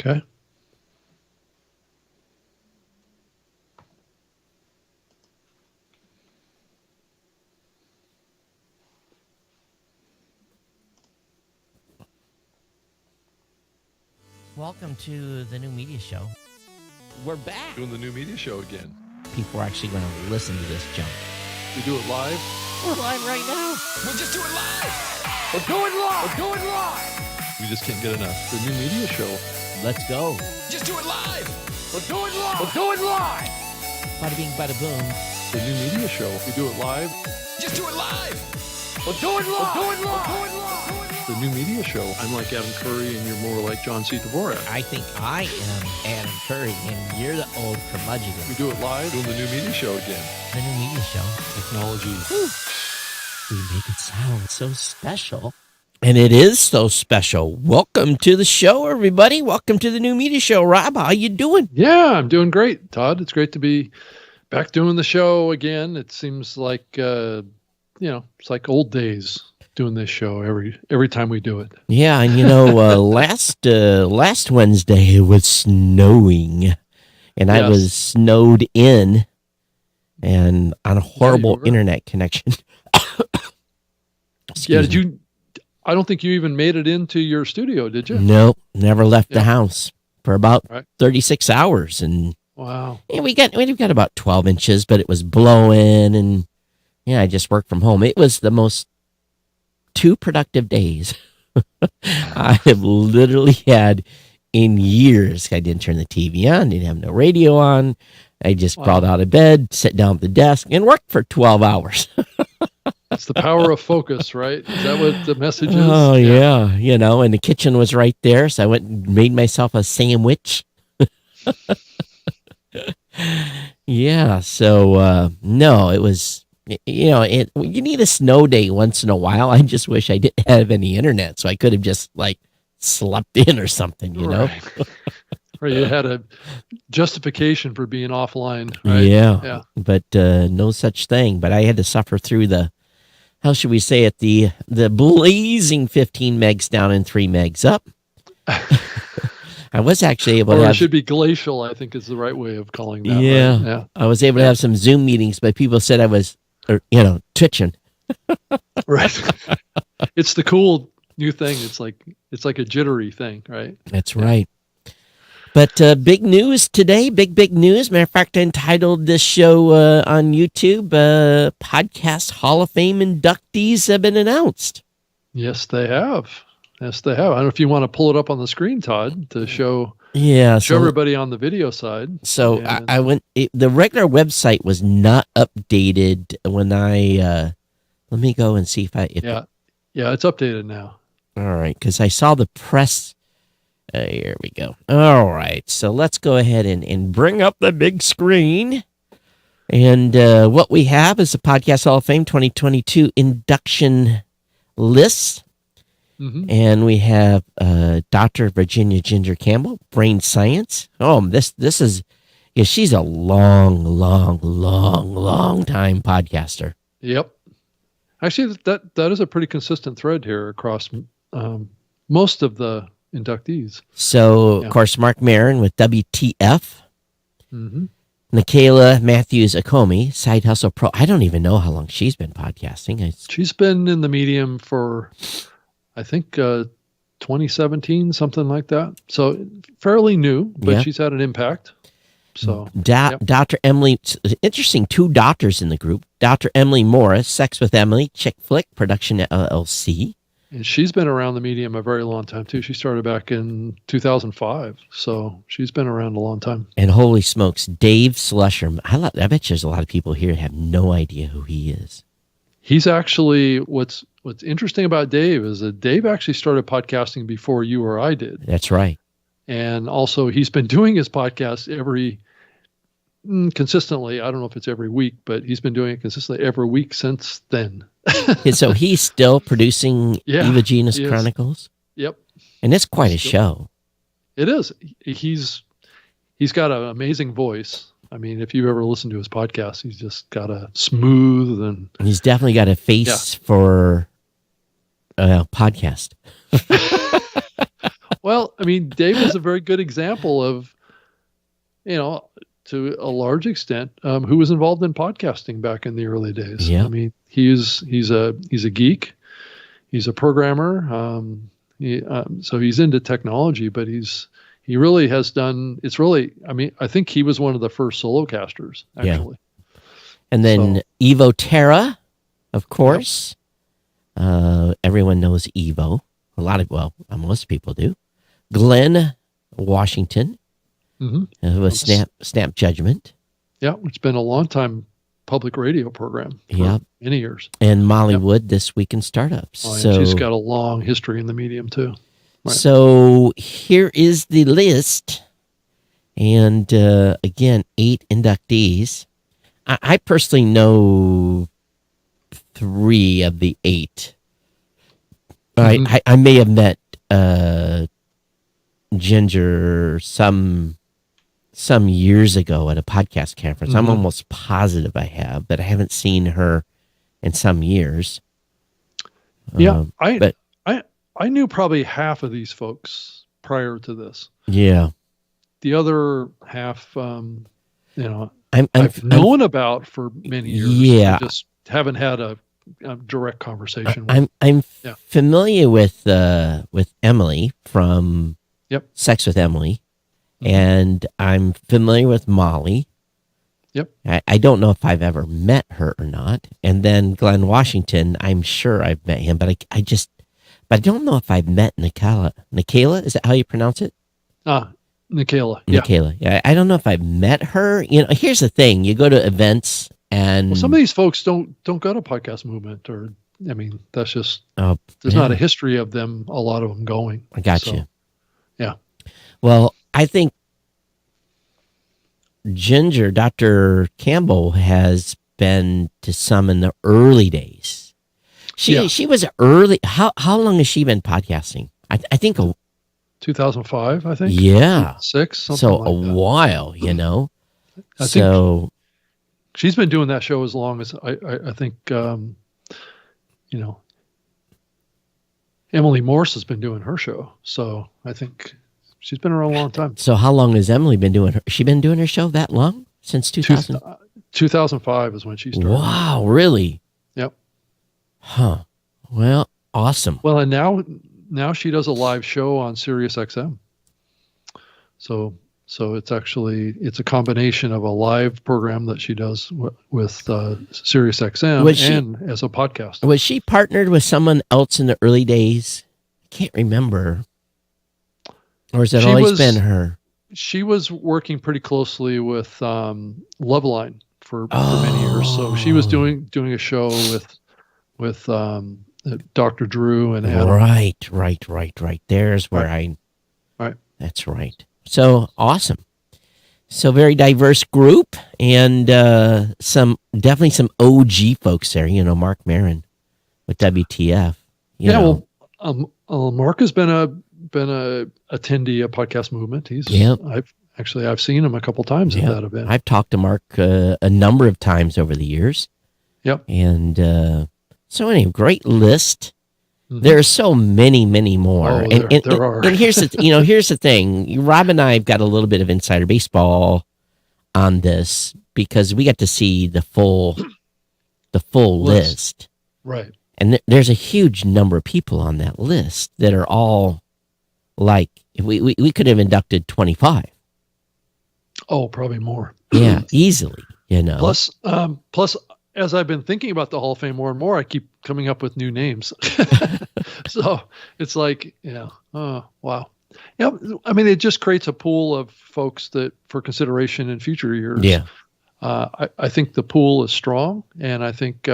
Okay. Welcome to the new media show. We're back. Doing the new media show again. People are actually going to listen to this junk. We do it live? We're live right now. We'll just do it live. We're going live. We're going live. We just can't get enough. The new media show. Let's go. Just do it live. We're going live. We're going live. Bada bing, bada boom. The new media show. We do it live. Just do it live. We're going live. We're going live. We're going live. The new media show. I'm like Adam Curry and you're more like John C. Dvorak. I think I am Adam Curry and you're the old curmudgeon. We do it live. Doing the new media show again. The new media show. Technology. Whew. We make it sound so special. And it is so special. Welcome to the show, everybody. Welcome to the new media show. Rob, how you doing? Yeah, I'm doing great, Todd. It's great to be back doing the show again. It seems like, it's like old days doing this show every time we do it. Yeah, and last Wednesday it was snowing, and I was snowed in, and on a horrible internet connection. Did you? I don't think you even made it into your studio, did you? Nope, never left the house for about 36 hours, and wow. And we've got about 12 inches, but it was blowing, and I just worked from home. It was the most 2 productive days I have literally had in years. I didn't turn the TV on, didn't have no radio on. I just crawled out of bed, sat down at the desk, and worked for 12 hours. It's the power of focus, right? Is that what the message is? Oh, yeah. And the kitchen was right there, so I went and made myself a sandwich. Yeah, so, no, it was... you need a snow day once in a while. I just wish I didn't have any internet, so I could have just slept in or something, know? Or you had a justification for being offline, right? Yeah. But no such thing. But I had to suffer through the blazing 15 megs down and 3 megs up. I was actually able to have... it should be glacial, I think is the right way of calling that. Yeah. Right? Yeah. I was able to have some Zoom meetings, but people said I was... twitching. Right. It's the cool new thing. It's like a jittery thing, right? That's right. But big news today, big news. Matter of fact, I entitled this show on YouTube, Podcast Hall of Fame inductees have been announced. Yes, they have. I don't know if you want to pull it up on the screen, Todd, to show... show everybody on the video side. So I went. The regular website was not updated when I. Let me go and see if it's updated now. All right, because I saw the press. Here we go. All right, so let's go ahead and bring up the big screen. And what we have is the Podcast Hall of Fame 2022 induction list. Mm-hmm. And we have Dr. Virginia Ginger Campbell, brain science. Oh, this is, she's a long time podcaster. Yep. Actually, that is a pretty consistent thread here across most of the inductees. So, of course, Mark Maron with WTF. Mm-hmm. Nikayla Matthews Akomi, Side Hustle Pro. I don't even know how long she's been podcasting. She's been in the medium for... I think 2017, something like that. So fairly new, but she's had an impact. So Dr. Emily, interesting, 2 doctors in the group. Dr. Emily Morse, Sex with Emily, Chick Flick Production LLC. And she's been around the medium a very long time too. She started back in 2005. So she's been around a long time. And holy smokes, Dave Slusher. I bet there's a lot of people here that have no idea who he is. He's actually, what's interesting about Dave is that Dave actually started podcasting before you or I did. That's right. And also he's been doing his podcast consistently. I don't know if it's every week, but he's been doing it consistently every week since then. And so he's still producing Eva Genus Chronicles? Yep. And it's quite a show. It is. He's got an amazing voice. I mean, if you ever listen to his podcast, he's just got a smooth and he's definitely got a face for podcast. Well, I mean, Dave is a very good example of, to a large extent, who was involved in podcasting back in the early days. Yeah. I mean, he's a geek, he's a programmer. So he's into technology, but he really has done. It's really. I mean, I think he was one of the first solo casters, actually. Yeah. And then Evo Terra, of course. Yep. Everyone knows Evo. Most people do. Glenn Washington. With Snap Judgment. Yeah, it's been a long time public radio program for many years. And Molly Wood, This Week in Startups. Oh, so she's got a long history in the medium too. Right. So here is the list. And again, 8 inductees. I personally know 3 of the 8. I may have met Ginger some years ago at a podcast conference. I'm almost positive I have, but I haven't seen her in some years. Yeah, I knew probably half of these folks prior to this. Yeah, the other half, I've known about for many years. Yeah, I just haven't had a direct conversation. I'm familiar with Emily from Sex with Emily. And I'm familiar with Molly. Yep. I don't know if I've ever met her or not. And then Glenn Washington, I'm sure I've met him, but I don't know if I've met Nikala. Nikala, is that how you pronounce it? Nikala. Nikala. Yeah. I don't know if I've met her. Here's the thing: you go to events, and some of these folks don't go to Podcast Movement, or that's just there's not a history of them. A lot of them going. I got you. Yeah. Well, I think Ginger, Dr. Campbell, has been to some in the early days. She was early. How long has she been podcasting? I think 2005. I think. Yeah, 6. Something so like a that. while, I think she's been doing that show as long as I think. Emily Morse has been doing her show, so I think. She's been around a long time. So how long has Emily been doing her? She been doing her show that long? Since 2000? 2005 is when she started. Wow, really? Yep. Huh. Well, awesome. Well, and now she does a live show on Sirius XM. So it's a combination of a live program that she does with Sirius XM and as a podcast. Was she partnered with someone else in the early days? I can't remember. Or has it always been her? She was working pretty closely with Loveline for many years. So she was doing a show with Dr. Drew and Adam. Right. There's where Right. That's right. So awesome. So very diverse group, and definitely some OG folks there. Mark Maron with WTF. Mark has been a attendee of Podcast Movement. I've seen him a couple times at that event. I've talked to Mark a number of times over the years. Yep. And so anyway, great list. Mm-hmm. There are so many more. Oh, there are. And here's the thing. Rob and I have got a little bit of insider baseball on this because we got to see the full list. Right. And there's a huge number of people on that list that are all like, we could have inducted 25. Oh, probably more. Yeah, easily, Plus, as I've been thinking about the Hall of Fame more and more, I keep coming up with new names. So it's like, oh, wow. Yeah, it just creates a pool of folks that for consideration in future years. Yeah. I think the pool is strong, and I think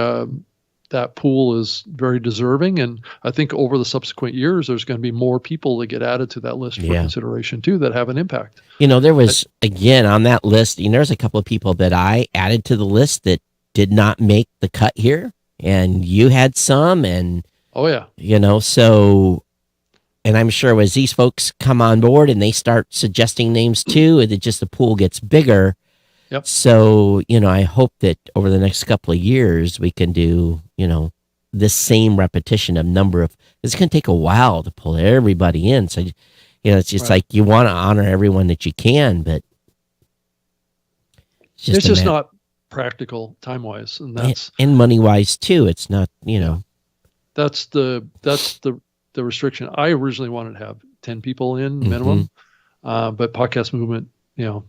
that pool is very deserving. And I think over the subsequent years, there's going to be more people that get added to that list for consideration too, that have an impact. There was, again, on that list, there's a couple of people that I added to the list that did not make the cut here. And you had some, and, oh yeah, so, and I'm sure as these folks come on board and they start suggesting names too, the pool gets bigger. Yep. So, I hope that over the next couple of years, we can do, this same repetition of number of, it's going to take a while to pull everybody in. So It's just Right. like you want to honor everyone that you can, but It's just not practical time-wise, and that's and money-wise too. It's not, that's the restriction. I originally wanted to have 10 people in minimum, but Podcast Movement,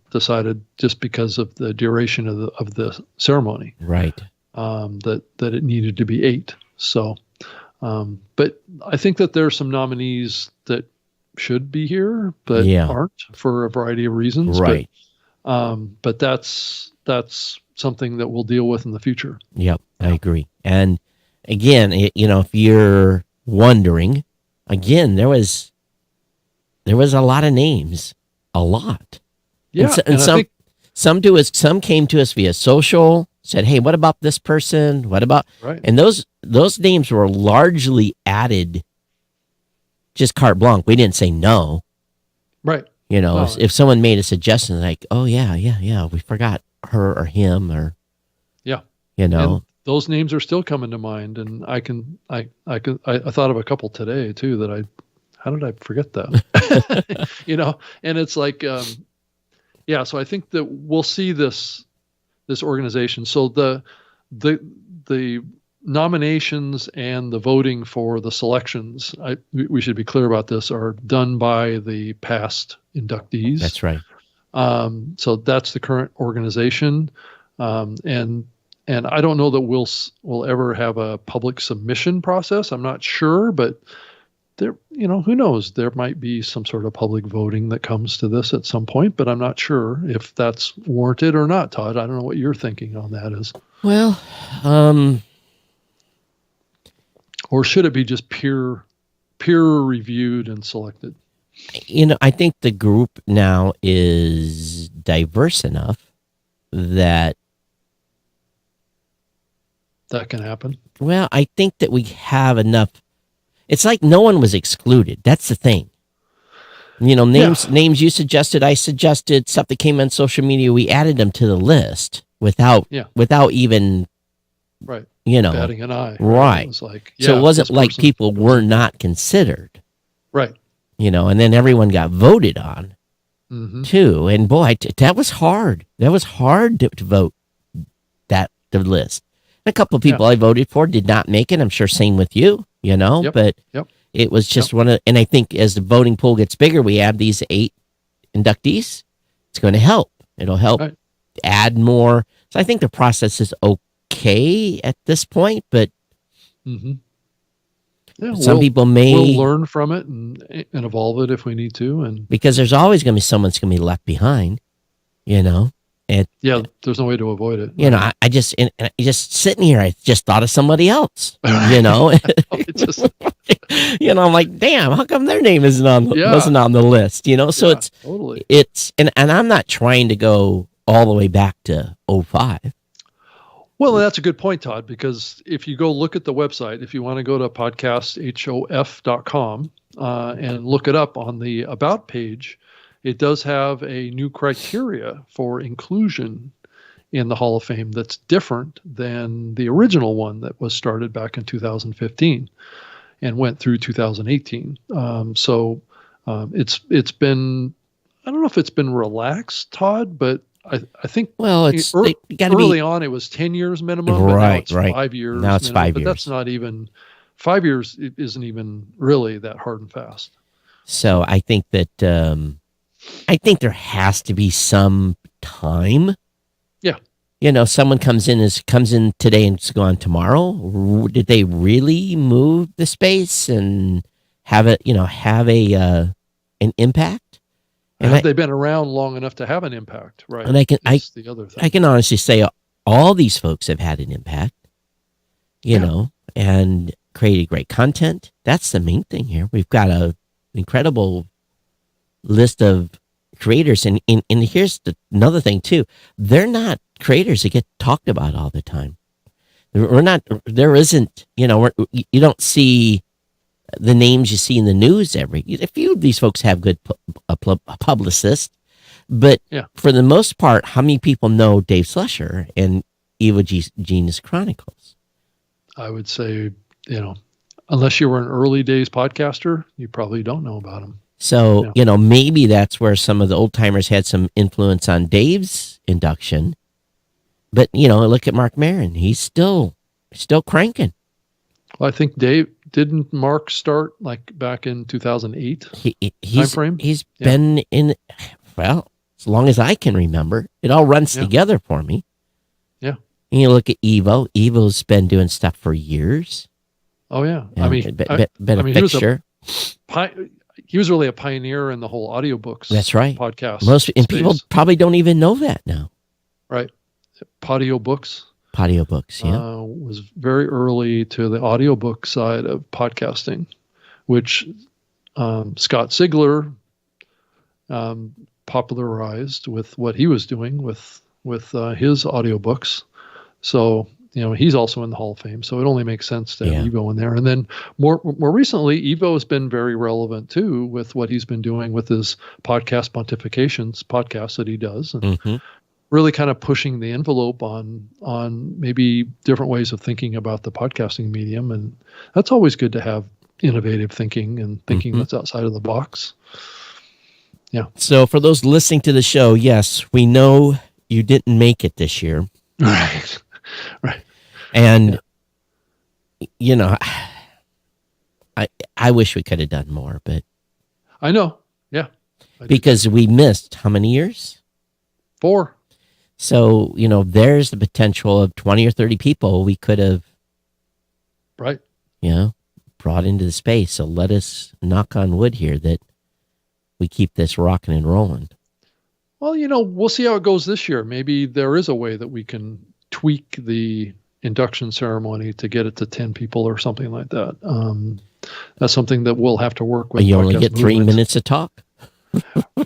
decided just because of the duration of the ceremony, right? That it needed to be 8. So, but I think that there are some nominees that should be here, but aren't for a variety of reasons. Right. But that's something that we'll deal with in the future. Yep, I agree. And again, if you're wondering, again, there was a lot of names, a lot. Yeah, and some came to us via social, said, "Hey, what about this person? What about?" Right. And those names were largely added, just carte blanche. We didn't say no. Right. If someone made a suggestion, like, "Oh yeah, we forgot her or him," or and those names are still coming to mind, and I thought of a couple today too that how did I forget that? And it's like, so I think that we'll see this organization. So the nominations and the voting for the selections, we should be clear about this, are done by the past inductees. That's right. So that's the current organization, and I don't know that we'll ever have a public submission process. I'm not sure, but there, who knows? There might be some sort of public voting that comes to this at some point, but I'm not sure if that's warranted or not, Todd. I don't know what your thinking on that is. Well, or should it be just peer reviewed and selected? I think the group now is diverse enough that can happen. Well, I think that we have enough. It's like no one was excluded. That's the thing. Names you suggested, I suggested, stuff that came on social media, we added them to the list without even right. Batting an eye. Right. It was like, so it wasn't like people were not considered. Right. And then everyone got voted on too. And boy, that was hard. That was hard to vote the list. A couple of people I voted for did not make it. I'm sure same with you, but it was just one of, and I think as the voting pool gets bigger, we add these 8 inductees. It's going to help. It'll help add more. So I think the process is okay at this point, but some people we'll learn from it and evolve it if we need to. And because there's always going to be someone's going to be left behind, there's no way to avoid it. I just sitting here, I just thought of somebody else, I'm like, damn, how come their name wasn't on the list, So it's, and I'm not trying to go all the way back to 05. Well, that's a good point, Todd, because if you go look at the website, if you want to go to podcasthof.com and look it up on the About page, it does have a new criteria for inclusion in the Hall of Fame that's different than the original one that was started back in 2015 and went through 2018. It's been, I don't know if it's been relaxed, Todd, but I think early on it was 10 years minimum. Right, now it's 5 years. Now it's minimum, 5 but years. That's not even 5 years. It isn't even really that hard and fast. So I think that there has to be some time. Yeah. Someone comes in today and is gone tomorrow. Did they really move the space and have an impact? And have they been around long enough to have an impact? Right. And That's the other thing. I can honestly say all these folks have had an impact, and created great content. That's the main thing here. We've got an incredible list of creators. And here's another thing too. They're not creators that get talked about all the time. There isn't, you don't see the names you see in the news a few of these folks have good publicists, but for the most part, how many people know Dave Slusher and Evil Genius Chronicles? I would say, unless you were an early days podcaster, you probably don't know about him. So, maybe that's where some of the old timers had some influence on Dave's induction. But, look at Mark Maron. He's still cranking. Well, I think didn't Mark start like back in 2008 time frame? He's been in, well, as long as I can remember. It all runs together for me. Yeah. And you look at Evo. Evo's been doing stuff for years. Oh, yeah. I mean, been a fixture. He was really a pioneer in the whole audiobooks. That's right. Podcast. People probably don't even know that now. Right. Audiobooks. Audiobooks, yeah. Was very early to the audiobook side of podcasting, which Scott Sigler popularized with what he was doing with his audiobooks. So, he's also in the Hall of Fame. So it only makes sense to have Evo in there. And then more recently, Evo has been very relevant too with what he's been doing with his podcast pontifications podcast that he does. And really kind of pushing the envelope on maybe different ways of thinking about the podcasting medium. And that's always good to have innovative thinking and thinking that's outside of the box. Yeah. So for those listening to the show, yes, we know you didn't make it this year. Right. Right. And, I wish we could have done more, but. I know. Yeah. Because we missed how many years? 4. So, there's the potential of 20 or 30 people we could have. Right. Brought into the space. So let us knock on wood here that we keep this rocking and rolling. Well, we'll see how it goes this year. Maybe there is a way that we can tweak the induction ceremony to get it to 10 people or something like that. That's something that we'll have to work with. You only get 3 minutes to talk.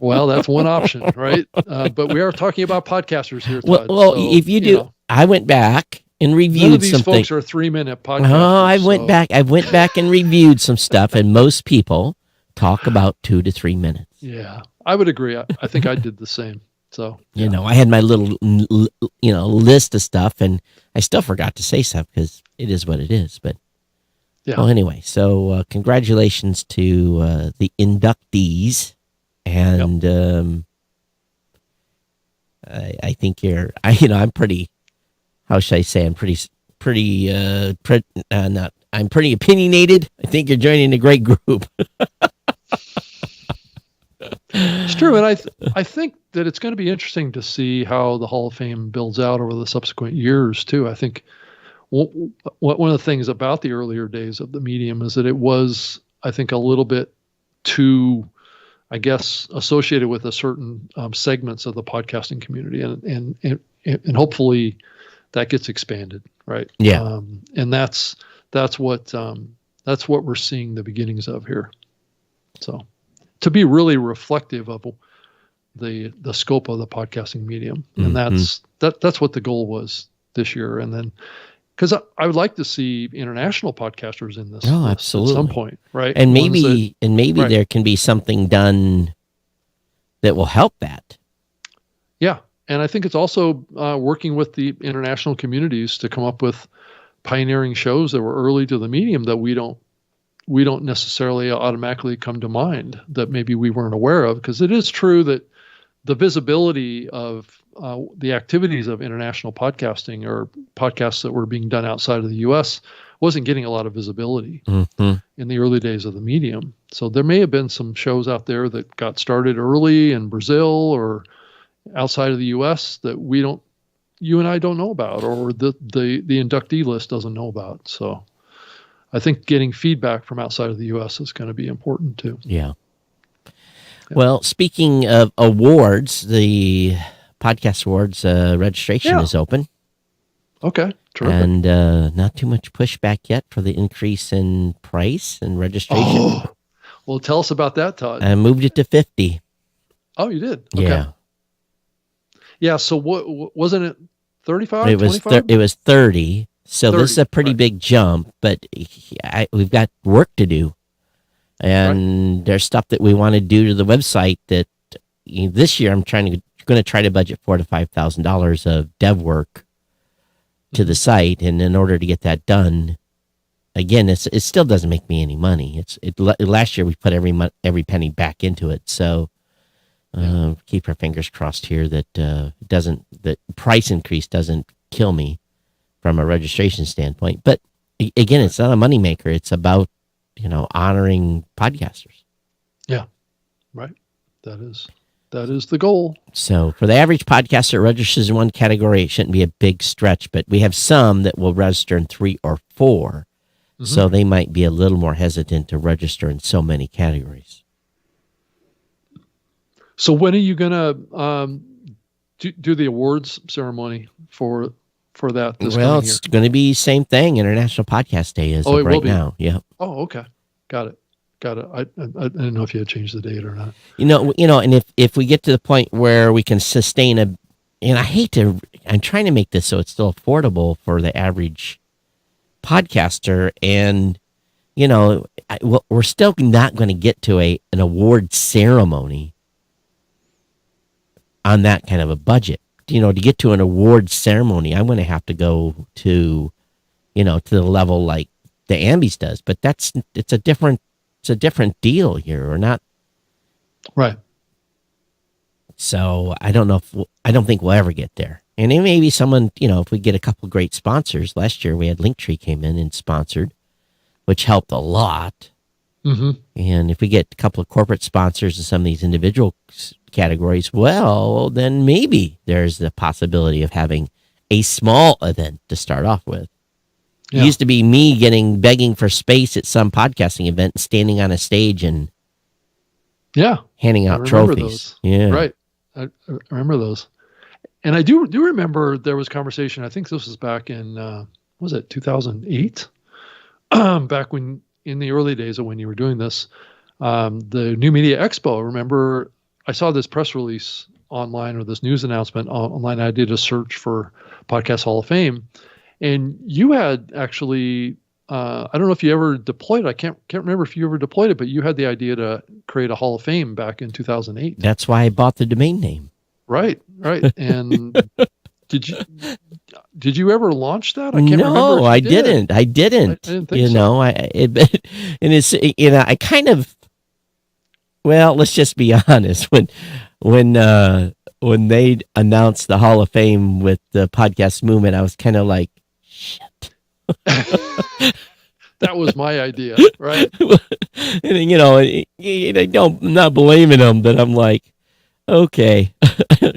Well, that's one option, right? But we are talking about podcasters here, Todd. Well, so, if you do, I went back and reviewed none of these something. Folks are 3-minute podcasters. I went back and reviewed some stuff, and most people talk about 2 to 3 minutes. Yeah, I would agree. I think I did the same. So, I had my little, list of stuff, and I still forgot to say stuff because it is what it is. But, well, anyway, so congratulations to the inductees, and I think I'm pretty. How should I say? I'm pretty opinionated. I think you're joining a great group. It's true, and I think that it's going to be interesting to see how the Hall of Fame builds out over the subsequent years too. I think one of the things about the earlier days of the medium is that it was, I think, a little bit too, I guess, associated with a certain segments of the podcasting community, and hopefully that gets expanded, right? Yeah, and that's what we're seeing the beginnings of here. So, to be really reflective of the scope of the podcasting medium, and that's what the goal was this year. And then, because I would like to see international podcasters in this, absolutely, at some point, right? And maybe there can be something done that will help that. Yeah, and I think it's also working with the international communities to come up with pioneering shows that were early to the medium that we don't necessarily automatically come to mind, that maybe we weren't aware of. Because it is true that the visibility of the activities of international podcasting, or podcasts that were being done outside of the U.S., wasn't getting a lot of visibility in the early days of the medium. So there may have been some shows out there that got started early in Brazil or outside of the U.S. that you and I don't know about, or the inductee list doesn't know about. So I think getting feedback from outside of the U.S. is going to be important too. Yeah. Well, speaking of awards, the podcast awards registration is open. Okay, terrific. And not too much pushback yet for the increase in price and registration. Oh, well, tell us about that, Todd. I moved it to 50. Oh, you did? Okay. Yeah. Yeah, so what wasn't it 35? It was 30. So 30, this is a pretty big jump, but we've got work to do. And there's stuff that we want to do to the website that this year I'm going to try to budget $4,000 to $5,000 of dev work to the site. And in order to get that done, again, it still doesn't make me any money. Last year we put every penny back into it. So keep our fingers crossed here that that price increase doesn't kill me from a registration standpoint. But again, it's not a moneymaker. It's about, honoring podcasters. Yeah, right. That is the goal. So for the average podcaster that registers in one category, it shouldn't be a big stretch, but we have some that will register in 3 or 4. Mm-hmm. So they might be a little more hesitant to register in so many categories. So when are you going to do the awards ceremony for that? Well, it's going to be same thing. International Podcast Day is right now. Yeah. Oh, okay. Got it. I didn't know if you had changed the date or not. And if we get to the point where we can sustain I'm trying to make this so it's still affordable for the average podcaster, and we're still not going to get to an award ceremony on that kind of a budget. To get to an award ceremony, I'm going to have to go to to the level like the Ambies does, but it's a different deal here, or not. Right. So I don't think we'll ever get there. And it may be someone, if we get a couple great sponsors. Last year we had Linktree came in and sponsored, which helped a lot. Mm-hmm. And if we get a couple of corporate sponsors in some of these individual categories, well, then maybe there's the possibility of having a small event to start off with. Yeah. It used to be me begging for space at some podcasting event, standing on a stage and handing out trophies. Those. Yeah, right. I remember those. And I do remember there was conversation. I think this was back in, 2008? Back when, in the early days of when you were doing this, the New Media Expo. Remember, I saw this press release online, or this news announcement online. I did a search for Podcast Hall of Fame, and you had actually, I don't know if you ever deployed it. I can't remember if you ever deployed it, but you had the idea to create a Hall of Fame back in 2008. That's why I bought the domain name. Right. And did you ever launch that? I can't remember. No, I didn't. I didn't think so. I kind of, well, let's just be honest. When they announced the Hall of Fame with the podcast movement, I was kind of like, shit. That was my idea, right? And I'm not blaming them, but I'm like, okay.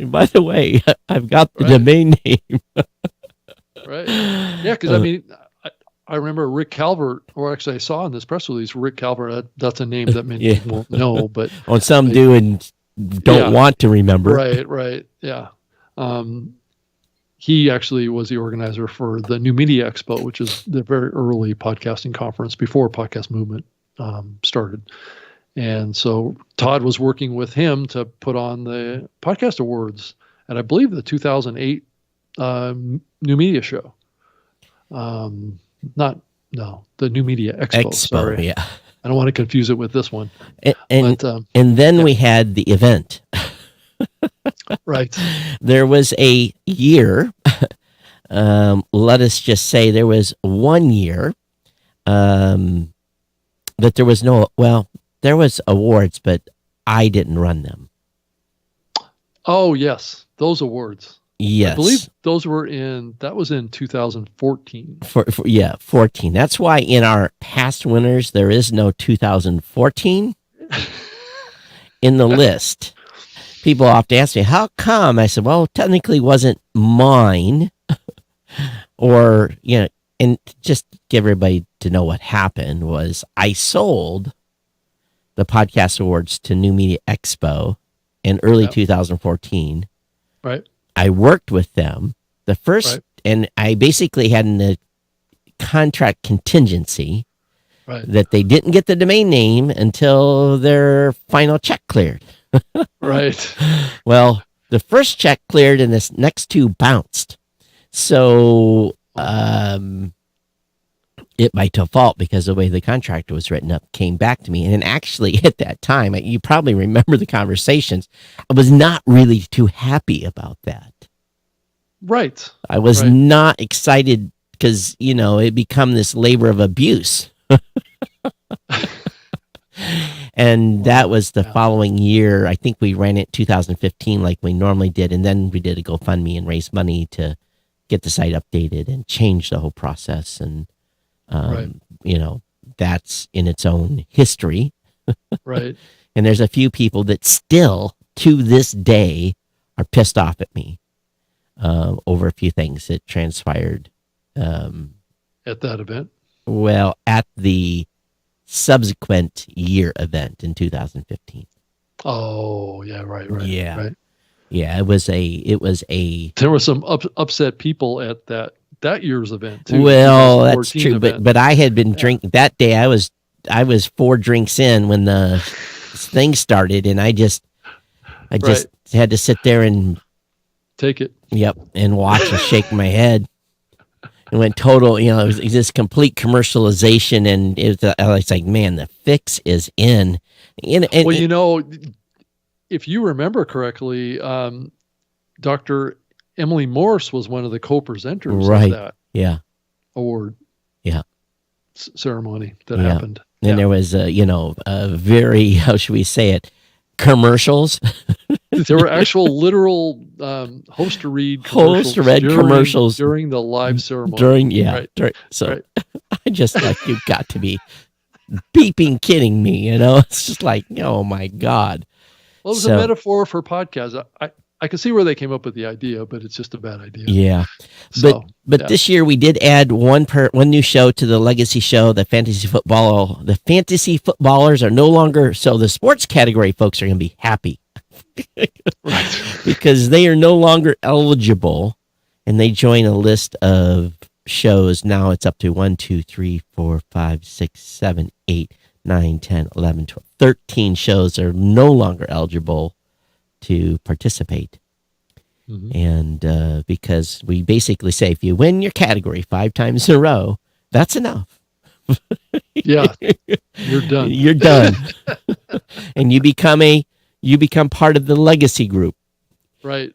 By the way, I've got the domain name. Right. Yeah, because I remember Rick Calvert, or actually I saw in this press release, Rick Calvert. That's a name that many people won't know, but some do and don't want to remember. Right. Yeah. He actually was the organizer for the New Media Expo, which is the very early podcasting conference before Podcast Movement started. And so Todd was working with him to put on the podcast awards, and I believe the 2008 New Media show. The New Media Expo. Sorry. Yeah. I don't want to confuse it with this one. And then we had the event. Right. There was a year, let us just say there was 1 year that there was there was awards, but I didn't run them. Oh, yes. Those awards. Yes. I believe that was in 2014. 14. That's why in our past winners, there is no 2014 in the list. People often ask me, how come? I said, well, technically it wasn't mine. Or, and just to give everybody to know what happened was I sold the podcast awards to New Media Expo in early 2014. Right. I worked with them. The first, and I basically had a contract contingency that they didn't get the domain name until their final check cleared. Right. Well, the first check cleared and this next two bounced. So it by default, because the way the contract was written up, came back to me. And actually at that time, you probably remember the conversations, I was not really too happy about that. Right. I was not excited because, it become this labor of abuse. And that was the following year. I think we ran it 2015 like we normally did. And then we did a GoFundMe and raised money to get the site updated and change the whole process. And, that's in its own history. Right. And there's a few people that still, to this day, are pissed off at me over a few things that transpired. At that event? Well, at the subsequent year event in 2015. Oh, yeah, right. Yeah. Right. Yeah, it was a There were some upset people at that year's event too. Well, that's 2014 true, event. but I had been drinking that day. I was 4 drinks in when the thing started, and I just had to sit there and take it. Yep, and watch and shake my head. It went total, it was this complete commercialization, and I was like, man, the fix is in. Well, if you remember correctly, Dr. Emily Morse was one of the co-presenters of that award ceremony that happened. And there was, a very, how should we say it, commercials. There were actual literal host-to-read commercials during the live ceremony. So I just like, you've got to be beeping kidding me, It's just like, oh my God. Well, it was a metaphor for podcasts. I can see where they came up with the idea, but it's just a bad idea. Yeah. But this year we did add one new show to the legacy show, the fantasy football. The fantasy footballers are no longer, so the sports category folks are going to be happy. Right. Because they are no longer eligible, and they join a list of shows. Now it's up to 1, 2, 3, 4, 5, 6, 7, 8, 9, 10, 11, 12, 13 shows are no longer eligible to participate. Mm-hmm. And because we basically say, if you win your category 5 times in a row, that's enough. Yeah, you're done. You're done. And you become part of the legacy group. Right.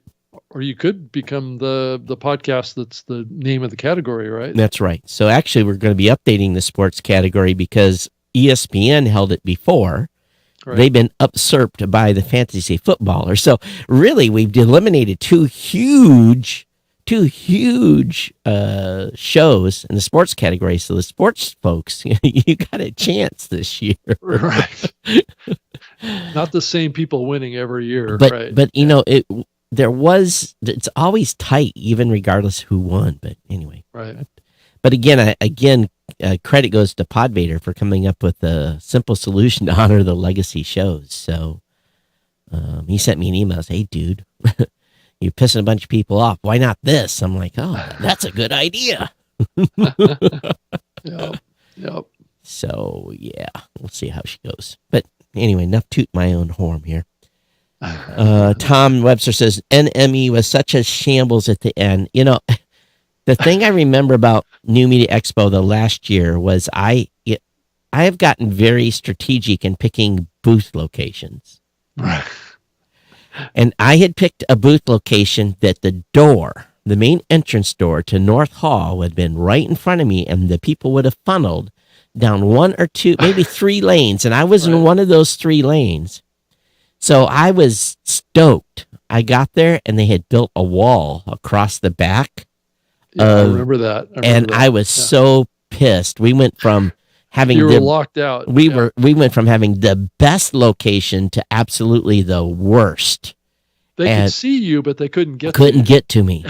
Or you could become the podcast that's the name of the category, right? That's right. So actually, we're going to be updating the sports category because ESPN held it before. Right. They've been usurped by the fantasy footballers. So really, we've eliminated two huge shows in the sports category. So the sports folks, you got a chance this year. Right. Not the same people winning every year. But right. It's always tight, even regardless who won. But anyway. Right. But again, credit goes to Podvader for coming up with a simple solution to honor the legacy shows. So he sent me an email saying, hey, dude, you're pissing a bunch of people off. Why not this? I'm like, oh, that's a good idea. Yep. So, yeah, we'll see how she goes. But anyway, enough toot my own horn here. Tom Webster says, NME was such a shambles at the end. The thing I remember about New Media Expo the last year was I have gotten very strategic in picking booth locations. Right. And I had picked a booth location that the main entrance door to North Hall would have been right in front of me, and the people would have funneled down 1 or 2, maybe 3 lanes, and I was in one of those 3 lanes. So I was stoked. I got there, and they had built a wall across the back. Yeah, I remember that. I was so pissed. We went from having you were locked out. We went from having the best location to absolutely the worst. They could see you, but they couldn't get to me.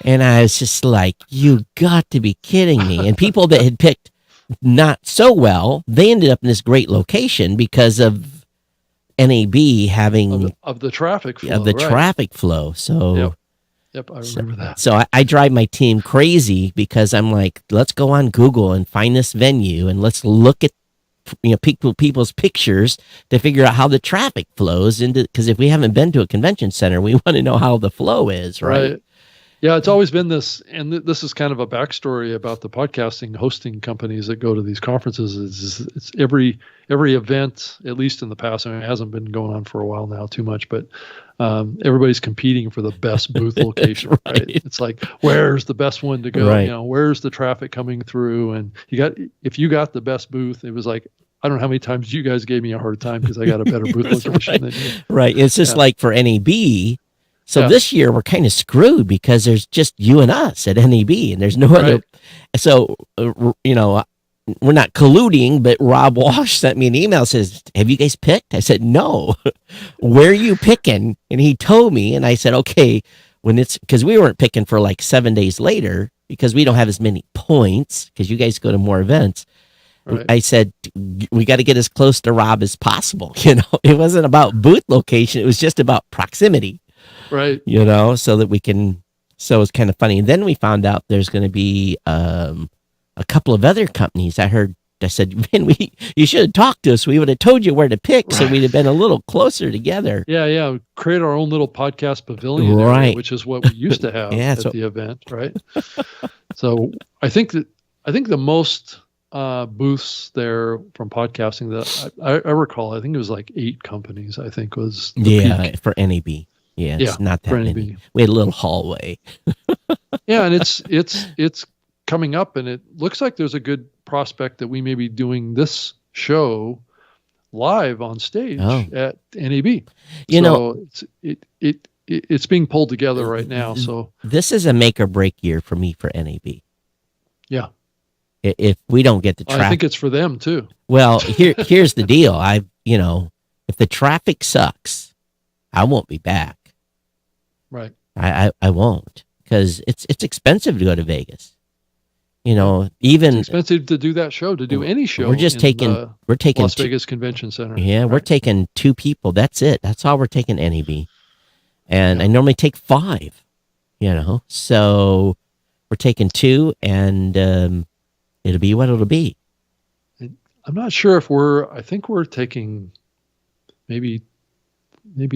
And I was just like, you got to be kidding me. And people that had picked not so well, they ended up in this great location because of NAB having of the traffic flow. Traffic flow. So Yep, I remember that. So I drive my team crazy because I'm like, let's go on Google and find this venue and let's look at people's pictures to figure out how the traffic flows into, because if we haven't been to a convention center, we want to know how the flow is, right? Yeah, it's always been this, and this is kind of a backstory about the podcasting hosting companies that go to these conferences. It's every event, at least in the past. I mean, it hasn't been going on for a while now, too much, but everybody's competing for the best booth location. right. It's like, where's the best one to go? Right. You know, where's the traffic coming through? And if you got the best booth, it was like, I don't know how many times you guys gave me a hard time because I got a better booth location than you. Right. It's just like for NAB. So this year we're kind of screwed because there's just you and us at NAB, and there's no other. So, we're not colluding, but Rob Walsh sent me an email, says, have you guys picked? I said, no. Where are you picking? And he told me, and I said, okay, because we weren't picking for like 7 days later because we don't have as many points because you guys go to more events. Right. I said, we got to get as close to Rob as possible. It wasn't about booth location. It was just about proximity. Right. So that we can, so it's kind of funny. And then we found out there's going to be a couple of other companies. I said, man, you should have talked to us. We would have told you where to pick. So we'd have been a little closer together. Yeah. Create our own little podcast pavilion area, which is what we used to have at the event. Right. So I think the most booths there from podcasting that I recall, I think it was like 8 companies, I think was the peak. For NAB. Yeah, it's not that many. We had a little hallway. Yeah, and it's coming up, and it looks like there's a good prospect that we may be doing this show live on stage at NAB. It's being pulled together right now. So this is a make or break year for me for NAB. Yeah. If we don't get the traffic, I think it's for them too. Well, here's the deal. If the traffic sucks, I won't be back. Right. I won't, because it's expensive to go to Vegas. Even it's expensive to do that show, to do any show. We're taking Las Vegas Convention Center. Yeah, right? We're taking 2 people. That's it. That's all we're taking NAB. And I normally take 5, so we're taking 2, and it'll be what it'll be. I'm not sure I think we're taking maybe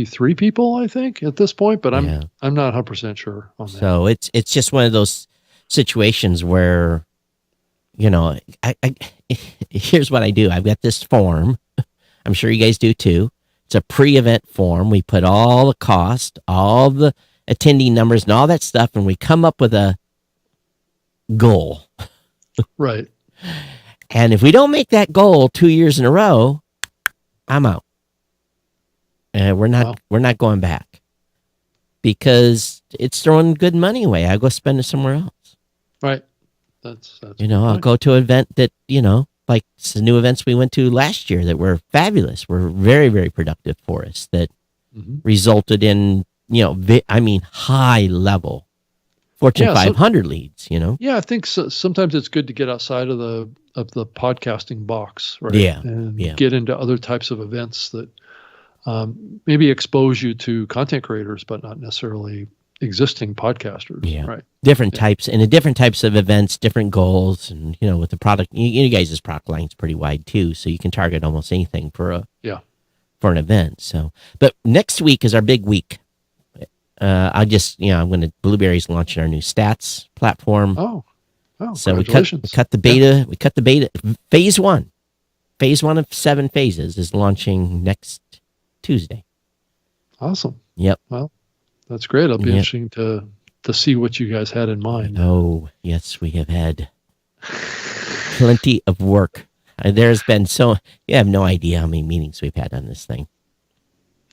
3 people, I think, at this point, but I'm not 100% sure on that. So it's just one of those situations where, here's what I do. I've got this form. I'm sure you guys do too. It's a pre-event form. We put all the cost, all the attendee numbers and all that stuff, and we come up with a goal. Right. And if we don't make that goal 2 years in a row, I'm out. And we're not going back because it's throwing good money away. I go spend it somewhere else. Right. That's I'll go to an event that, like the new events we went to last year that were fabulous, were very, very productive for us, that resulted in, high level Fortune 500 leads, Yeah, I think sometimes it's good to get outside of the podcasting box, right? Yeah. And get into other types of events that maybe expose you to content creators, but not necessarily existing podcasters. Yeah. Right. Different types of events, different goals. And, with the product, you guys' product line's pretty wide too. So you can target almost anything for an event. So, but next week is our big week. I'm Blueberry's launching our new stats platform. Oh, so we cut the beta. We cut the beta. Phase 1 of 7 phases is launching next Tuesday. Awesome. Yep. Well, that's great. It'll be interesting to see what you guys had in mind. Oh, yes, we have had plenty of work. There's been you have no idea how many meetings we've had on this thing.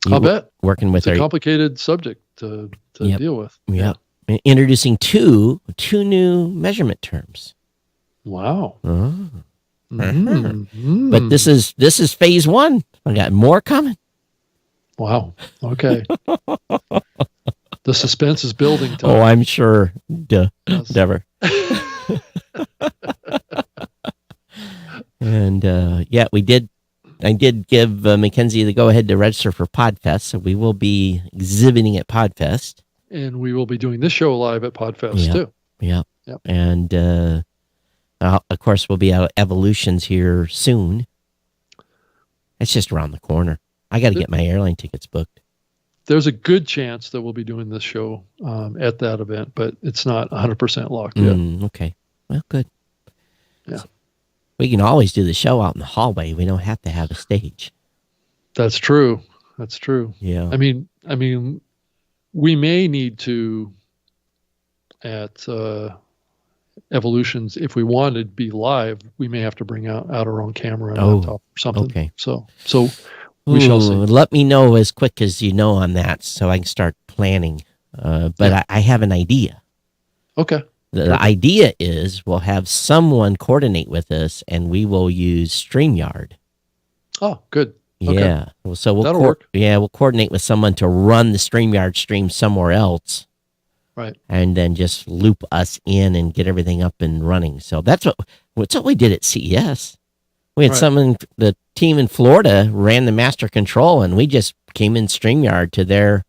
I'll bet. Working with it's a complicated subject to deal with. Yeah. Introducing two new measurement terms. Wow. Oh. But this is phase 1. I got more coming. Wow. Okay. The suspense is building. Oh, I'm sure. Never. And I did give Mackenzie the go ahead to register for PodFest, so we will be exhibiting at PodFest. And we will be doing this show live at PodFest too. Yeah. Yep. And of course, we'll be out at Evolutions here soon. It's just around the corner. I got to get my airline tickets booked. there's a good chance that we'll be doing this show at that event, but it's not 100% locked yet. Okay. Well, good. Yeah. We can always do the show out in the hallway. We don't have to have a stage. That's true. That's true. Yeah. I mean, we may need to at Evolutions, if we wanted to be live, we may have to bring out our own camera and laptop or something. Okay. So we shall see. Let me know as quick as you know on that so I can start planning. But I have an idea. Okay. The idea is we'll have someone coordinate with us, and we will use StreamYard. Oh, good. Yeah. Okay. Well, so That'll work. Yeah, we'll coordinate with someone to run the StreamYard stream somewhere else. Right. And then just loop us in and get everything up and running. So that's what we did at CES. We had the team in Florida ran the master control, and we just came in StreamYard to their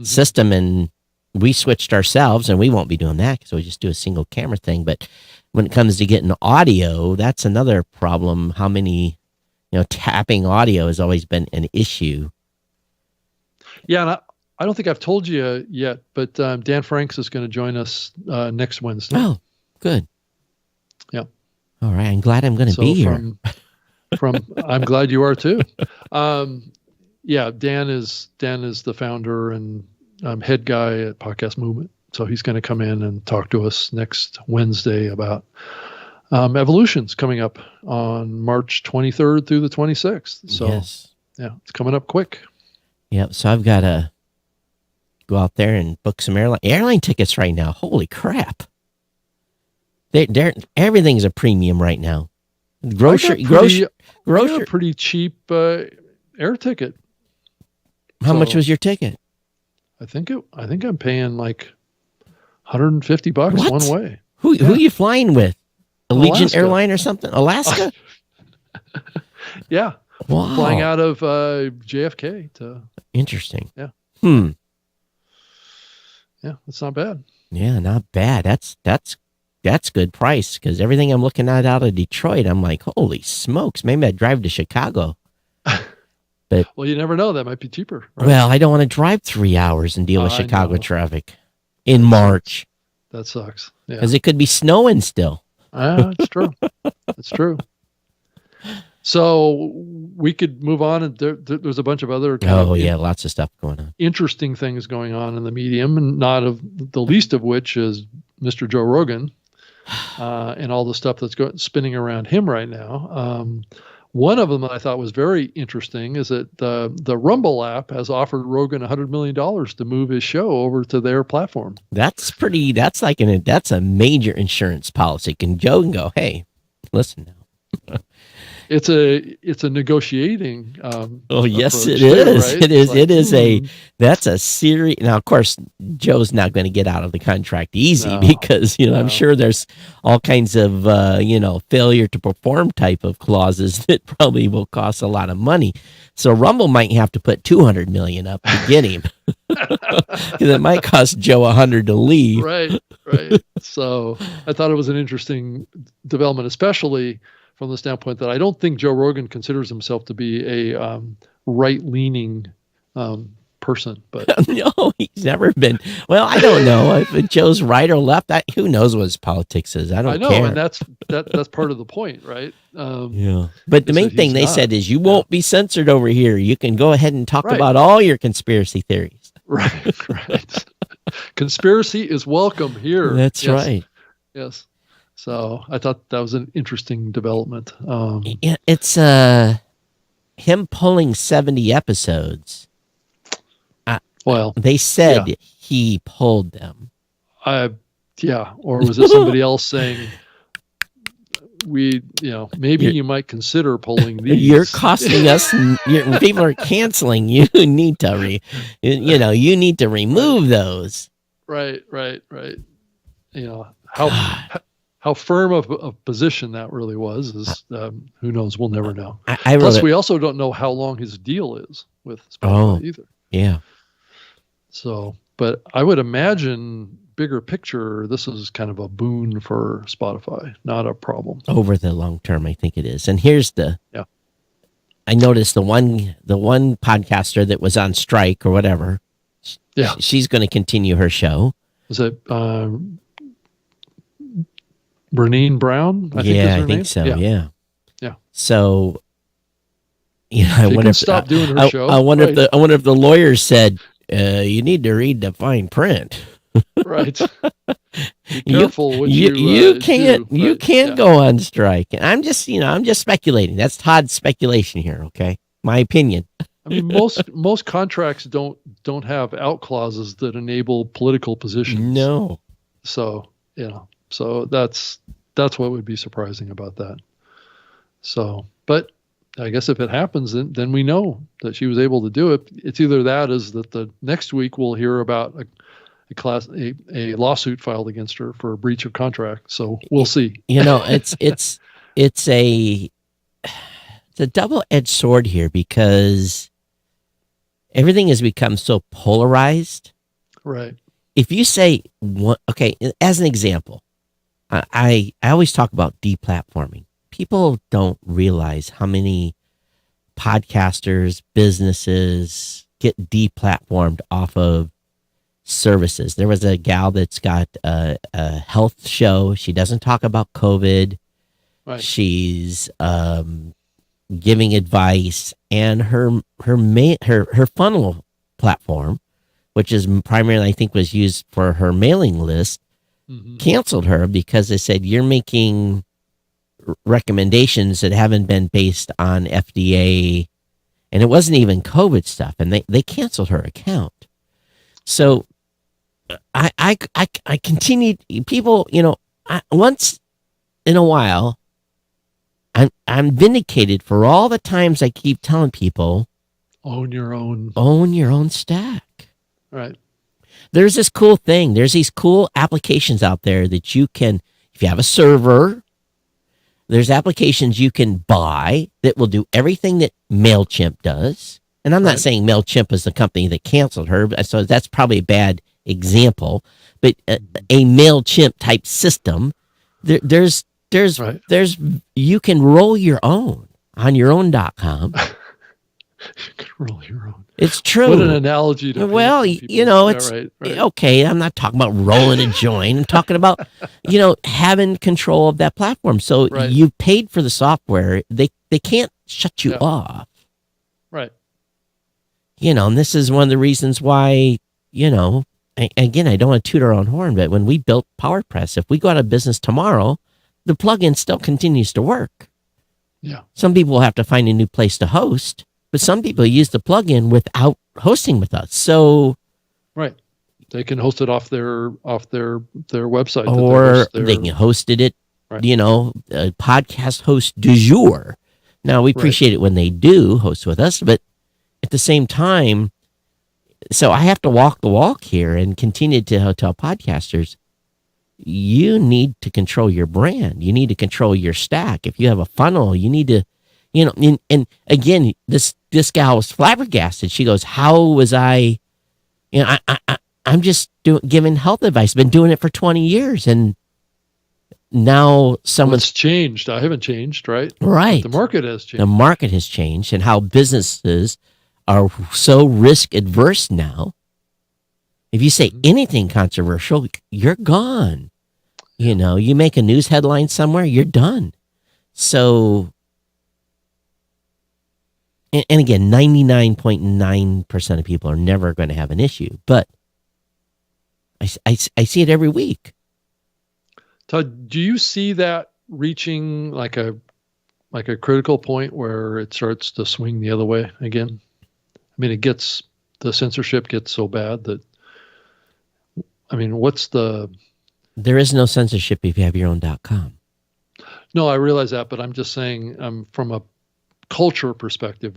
system, and we switched ourselves, and we won't be doing that because we just do a single camera thing. But when it comes to getting audio, that's another problem. How many, tapping audio has always been an issue. Yeah, and I don't think I've told you yet, but Dan Franks is going to join us next Wednesday. Oh, good. Yeah. All right. I'm glad I'm going to be here. I'm glad you are too. Yeah, Dan is the founder and head guy at Podcast Movement. So he's going to come in and talk to us next Wednesday about Evolutions coming up on March 23rd through the 26th. So yeah, it's coming up quick. Yeah. So I've got to go out there and book some airline tickets right now. Holy crap. Everything's a premium right now. Grocery. I got a pretty cheap air ticket. How much was your ticket? I think I'm paying like $150 one way. Who are you flying with? Allegiant Airline or something? Alaska? Yeah. Wow. Flying out of JFK to. Interesting. Yeah. Yeah, that's not bad. Yeah, not bad. That's good price, because everything I'm looking at out of Detroit, I'm like, holy smokes, maybe I'd drive to Chicago. But well, you never know. That might be cheaper. Right? Well, I don't want to drive 3 hours and deal with Chicago traffic in March. That sucks. Yeah. Because it could be snowing still. It's true. It's true. So we could move on, and there's a bunch of other lots of stuff going on. Interesting things going on in the medium, and not of the least of which is Mr. Joe Rogan and all the stuff that's spinning around him right now. One of them that I thought was very interesting is that the Rumble app has offered Rogan $100 million to move his show over to their platform. That's a major insurance policy. Joe can go, hey, listen now. It's a negotiating. Yes, it too, is. Right? It is. Like, it is that's a serious. Now, of course, Joe's not going to get out of the contract easy because I'm sure there's all kinds of failure to perform type of clauses that probably will cost a lot of money. So Rumble might have to put $200 million up to get him because it might cost Joe $100 to leave. Right. So I thought it was an interesting development, especially from the standpoint that I don't think Joe Rogan considers himself to be a right-leaning person. But no, he's never been. Well, I don't know if Joe's right or left. Who knows what his politics is? I don't care. And that's part of the point, right? Yeah. But the main thing they said is you won't be censored over here. You can go ahead and talk about all your conspiracy theories. Right. Conspiracy is welcome here. That's right. Yes. So I thought that was an interesting development. It's him pulling 70 episodes. Well, they said he pulled them. Or was it somebody else saying maybe you might consider pulling these? You're costing us. People are canceling. You need to you need to remove those. Right. How firm of a position that really was is who knows? We'll never know. Plus, we also don't know how long his deal is with Spotify either. Yeah. So, but I would imagine bigger picture, this is kind of a boon for Spotify, not a problem. Over the long term, I think it is. And here's I noticed the one podcaster that was on strike or whatever, Yeah. She's going to continue her show. Is it Bernine Brown? I think is her I think name. so. Yeah. So, I She wonder can if stop doing her show. I wonder right. I wonder if the lawyers said you need to read the fine print. Right. Be careful what you can't do. you Right. can't go on strike. And I'm just speculating. That's Todd's speculation here. Okay, my opinion. I mean, most contracts don't have out clauses that enable political positions. No. So so that's what would be surprising about that. So, but I guess if it happens, then we know that she was able to do it. It's either that is that the next week we'll hear about a lawsuit filed against her for a breach of contract. So we'll see. It's a double-edged sword here because everything has become so polarized. Right. If you say okay, as an example, I always talk about deplatforming. People don't realize how many podcasters, businesses get deplatformed off of services. There was a gal that's got a health show. She doesn't talk about COVID. Right. She's giving advice, and her funnel platform, which is primarily I think was used for her mailing list, canceled her because they said you're making recommendations that haven't been based on FDA, and it wasn't even COVID stuff, and they canceled her account. So I continued. People, once in a while, I'm vindicated for all the times I keep telling people, own your own stack. Right. There's this cool thing. There's these cool applications out there that you can, if you have a server, there's applications you can buy that will do everything that MailChimp does. And I'm not saying MailChimp is the company that canceled her, so that's probably a bad example. But a MailChimp type system, there's you can roll your own on your own.com. You can roll your own. It's true. What an analogy to well, it's right. okay. I'm not talking about rolling a joint. I'm talking about, having control of that platform. So you paid for the software. They can't shut you off. Right. And this is one of the reasons why, again, I don't want to toot our own horn, but when we built PowerPress, if we go out of business tomorrow, the plugin still continues to work. Yeah. Some people will have to find a new place to host, but some people use the plugin without hosting with us. So, right, they can host it off their website, or they can host it at podcast host du jour. Now we appreciate it when they do host with us, but at the same time, so I have to walk the walk here and continue to tell podcasters, you need to control your brand. You need to control your stack. If you have a funnel, you need to, and again, this gal was flabbergasted. She goes, how was I, I'm just giving health advice. Been doing it for 20 years. And now someone's changed. I haven't changed, right? Right. The market has changed. The market has changed, and how businesses are so risk adverse now. If you say anything controversial, you're gone. You make a news headline somewhere, you're done. So, and again, 99.9% of people are never going to have an issue, but I see it every week. Todd, do you see that reaching like a critical point where it starts to swing the other way again? I mean, the censorship gets so bad that, there is no censorship if you have your own.com. No, I realize that, but I'm just saying, from a culture perspective,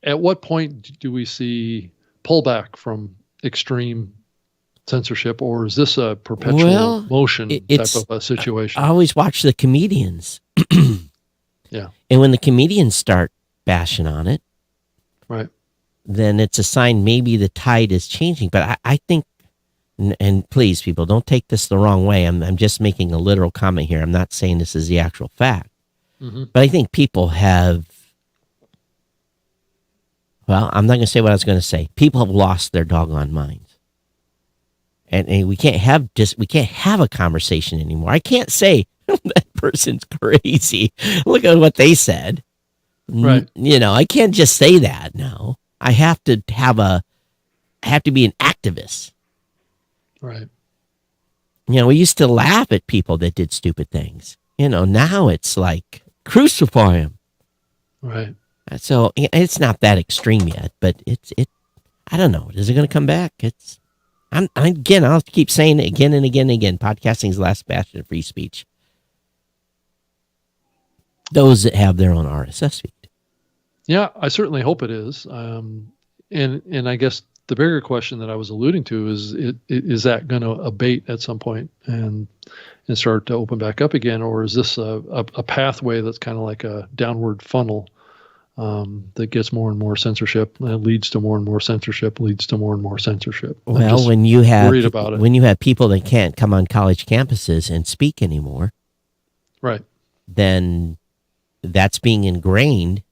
at what point do we see pullback from extreme censorship, or is this a perpetual motion type of a situation? I always watch the comedians. Yeah. And when the comedians start bashing on it, right, then it's a sign maybe the tide is changing. But I think, and please, people, don't take this the wrong way. I'm just making a literal comment here. I'm not saying this is the actual fact. Mm-hmm. But I think people have, I'm not going to say what I was going to say. People have lost their doggone minds. and we can't have a conversation anymore. I can't say that person's crazy. Look at what they said. Right. I can't just say that now. I have to be an activist. Right. We used to laugh at people that did stupid things. Now it's like crucify him. Right. So it's not that extreme yet, but I don't know. Is it going to come back? I'll keep saying it again and again and again. Podcasting is the last bastion of free speech. Those that have their own RSS feed. Yeah, I certainly hope it is. And I guess the bigger question that I was alluding to is that going to abate at some point and start to open back up again, or is this a pathway that's kind of like a downward funnel that gets more and more censorship, leads to more and more censorship, leads to more and more censorship? Well, when you have people that can't come on college campuses and speak anymore, right, then that's being ingrained.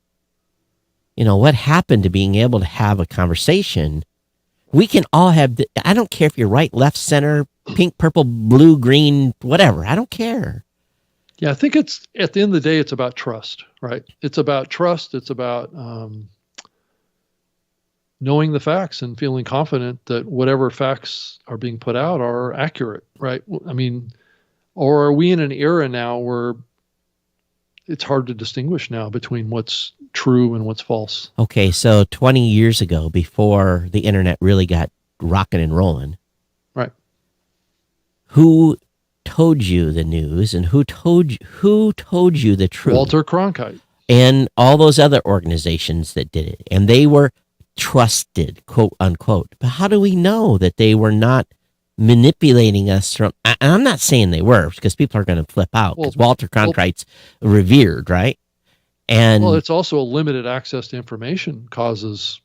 What happened to being able to have a conversation? We can all have, I don't care if you're right, left, center, pink, purple, blue, green, whatever. I don't care. Yeah, I think it's, at the end of the day, it's about trust, right? It's about trust. It's about knowing the facts and feeling confident that whatever facts are being put out are accurate, right? I mean, or are we in an era now where it's hard to distinguish now between what's true and what's false? Okay, so 20 years ago, before the internet really got rocking and rolling, right? Who told you the news and who told you the truth? Walter Cronkite and all those other organizations that did it, and they were trusted, quote unquote. But how do we know that they were not manipulating us from? And I'm not saying they were, because people are going to flip out, because Walter Cronkite's revered, right? And it's also a limited access to information causes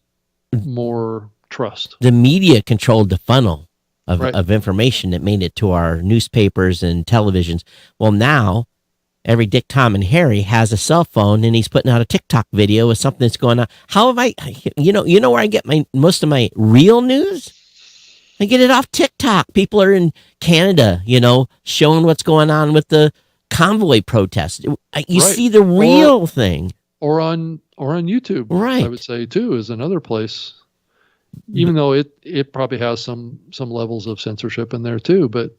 more trust. The media controlled the funnel of information that made it to our newspapers and televisions. Well, now every Dick, Tom, and Harry has a cell phone, and he's putting out a TikTok video with something that's going on. How have I? You know where I get most of my real news? I get it off TikTok. People are in Canada, showing what's going on with the convoy protest. You see the real thing. Or on YouTube, right? I would say too is another place. Even though it probably has some levels of censorship in there too, but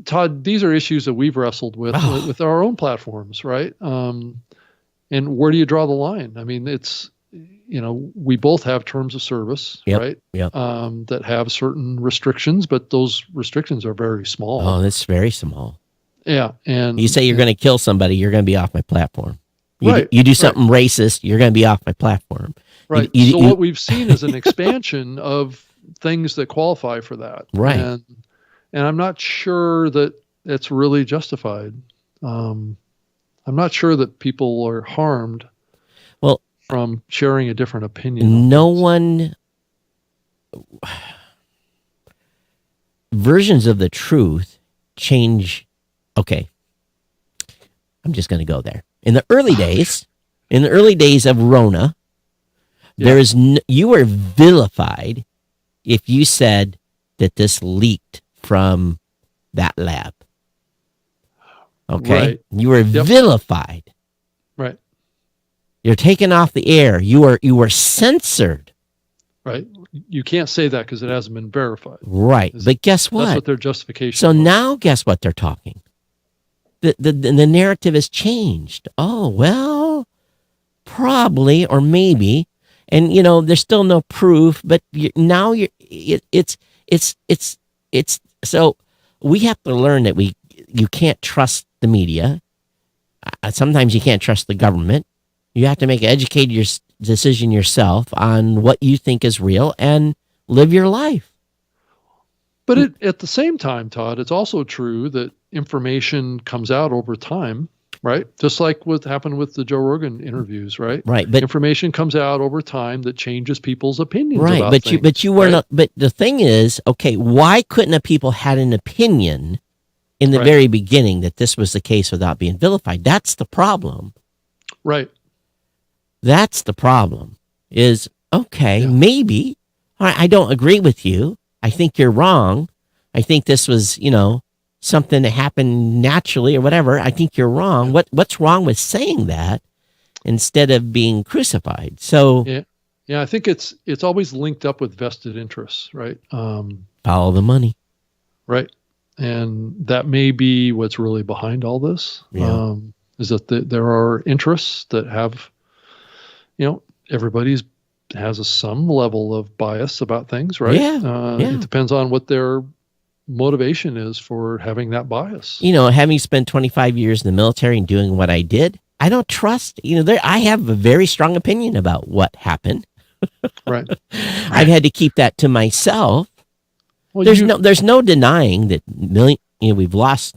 Todd, these are issues that we've wrestled with our own platforms, right? And where do you draw the line? I mean, it's we both have terms of service, right? Yep. That have certain restrictions, but those restrictions are very small. Oh, that's very small. Yeah, and you say you're going to kill somebody, you're going to be off my platform. Right. You do something racist, you're going to be off my platform. Right. So what we've seen is an expansion of things that qualify for that. Right. And I'm not sure that it's really justified. I'm not sure that people are harmed from sharing a different opinion. Versions of the truth change. Okay. I'm just going to go there. In the early days of Rona, you were vilified if you said that this leaked from that lab. Okay? Right. You were vilified. Right. You're taken off the air. You were censored. Right. You can't say that because it hasn't been verified. Right. But guess what? That's what their justification So was. now guess what they're talking? The narrative has changed. Oh, well, probably or maybe. And, there's still no proof, but now it's so we have to learn that you can't trust the media. Sometimes you can't trust the government. You have to make an educated decision yourself on what you think is real and live your life. But at the same time, Todd, it's also true that information comes out over time, right? Just like what happened with the Joe Rogan interviews, right? Right. But information comes out over time that changes people's opinions. Right. About But things, you were not. But the thing is, okay, why couldn't have people had an opinion in the very beginning that this was the case without being vilified? That's the problem. Right. That's the problem. Is okay. Maybe I don't agree with you. I think you're wrong. I think this was, something that happened naturally or whatever. I think you're wrong. What's wrong with saying that instead of being crucified? So yeah, I think it's always linked up with vested interests, right? Follow the money. Right. And that may be what's really behind all this. Yeah. Is that there are interests that have, everybody's has some level of bias about things, right? Yeah. It depends on what their motivation is for having that bias. Having spent 25 years in the military and doing what I did, I don't trust, I have a very strong opinion about what happened. Right. I've had to keep that to myself. Well, there's no denying that we've lost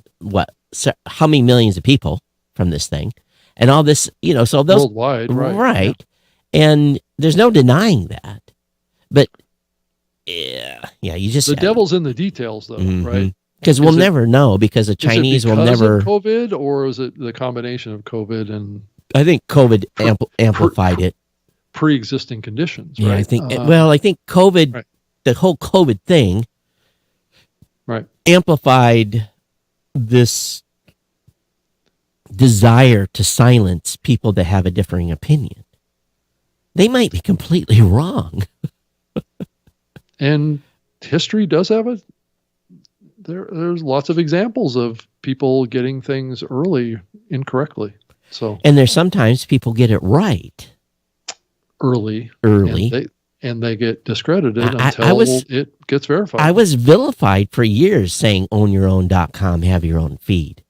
how many millions of people from this thing and all this, so those worldwide, right. Right. Yeah. And there's no denying that. But yeah, you just the devil's in the details, though, right? Because we'll never know, because the Chinese will never. Is it because of COVID, or is it the combination of COVID and? I think COVID amplified it. Pre-existing conditions, right? Yeah, I think. I think COVID, right. The whole COVID thing, right, amplified this desire to silence people that have a differing opinion. They might be completely wrong. And history does have it. There's lots of examples of people getting things early incorrectly. So, and there's sometimes people get it right early, and they get discredited until it gets verified. I was vilified for years saying ownyourown.com, have your own feed.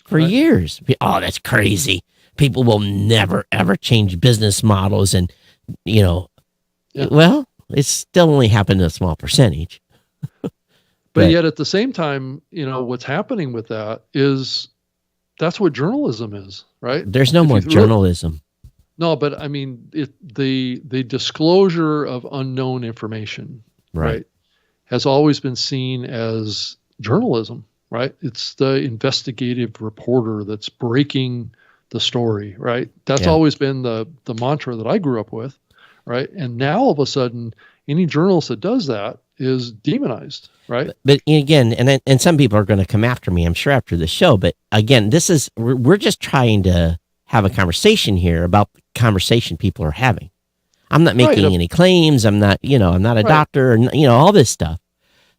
For years. Oh, that's crazy. People will never, ever change business models. And, well, it's still only happened in a small percentage. But yet at the same time, what's happening with that is that's what journalism is, right? There's no more journalism. No, but I mean, the disclosure of unknown information, right, has always been seen as journalism, right? It's the investigative reporter that's breaking the story, right? That's always been the mantra that I grew up with, right? And now all of a sudden, any journalist that does that is demonized, right? But again, and some people are going to come after me, I'm sure, after the show. But again, we're just trying to have a conversation here about the conversation people are having. I'm not making any claims. I'm not, I'm not a doctor, or, all this stuff.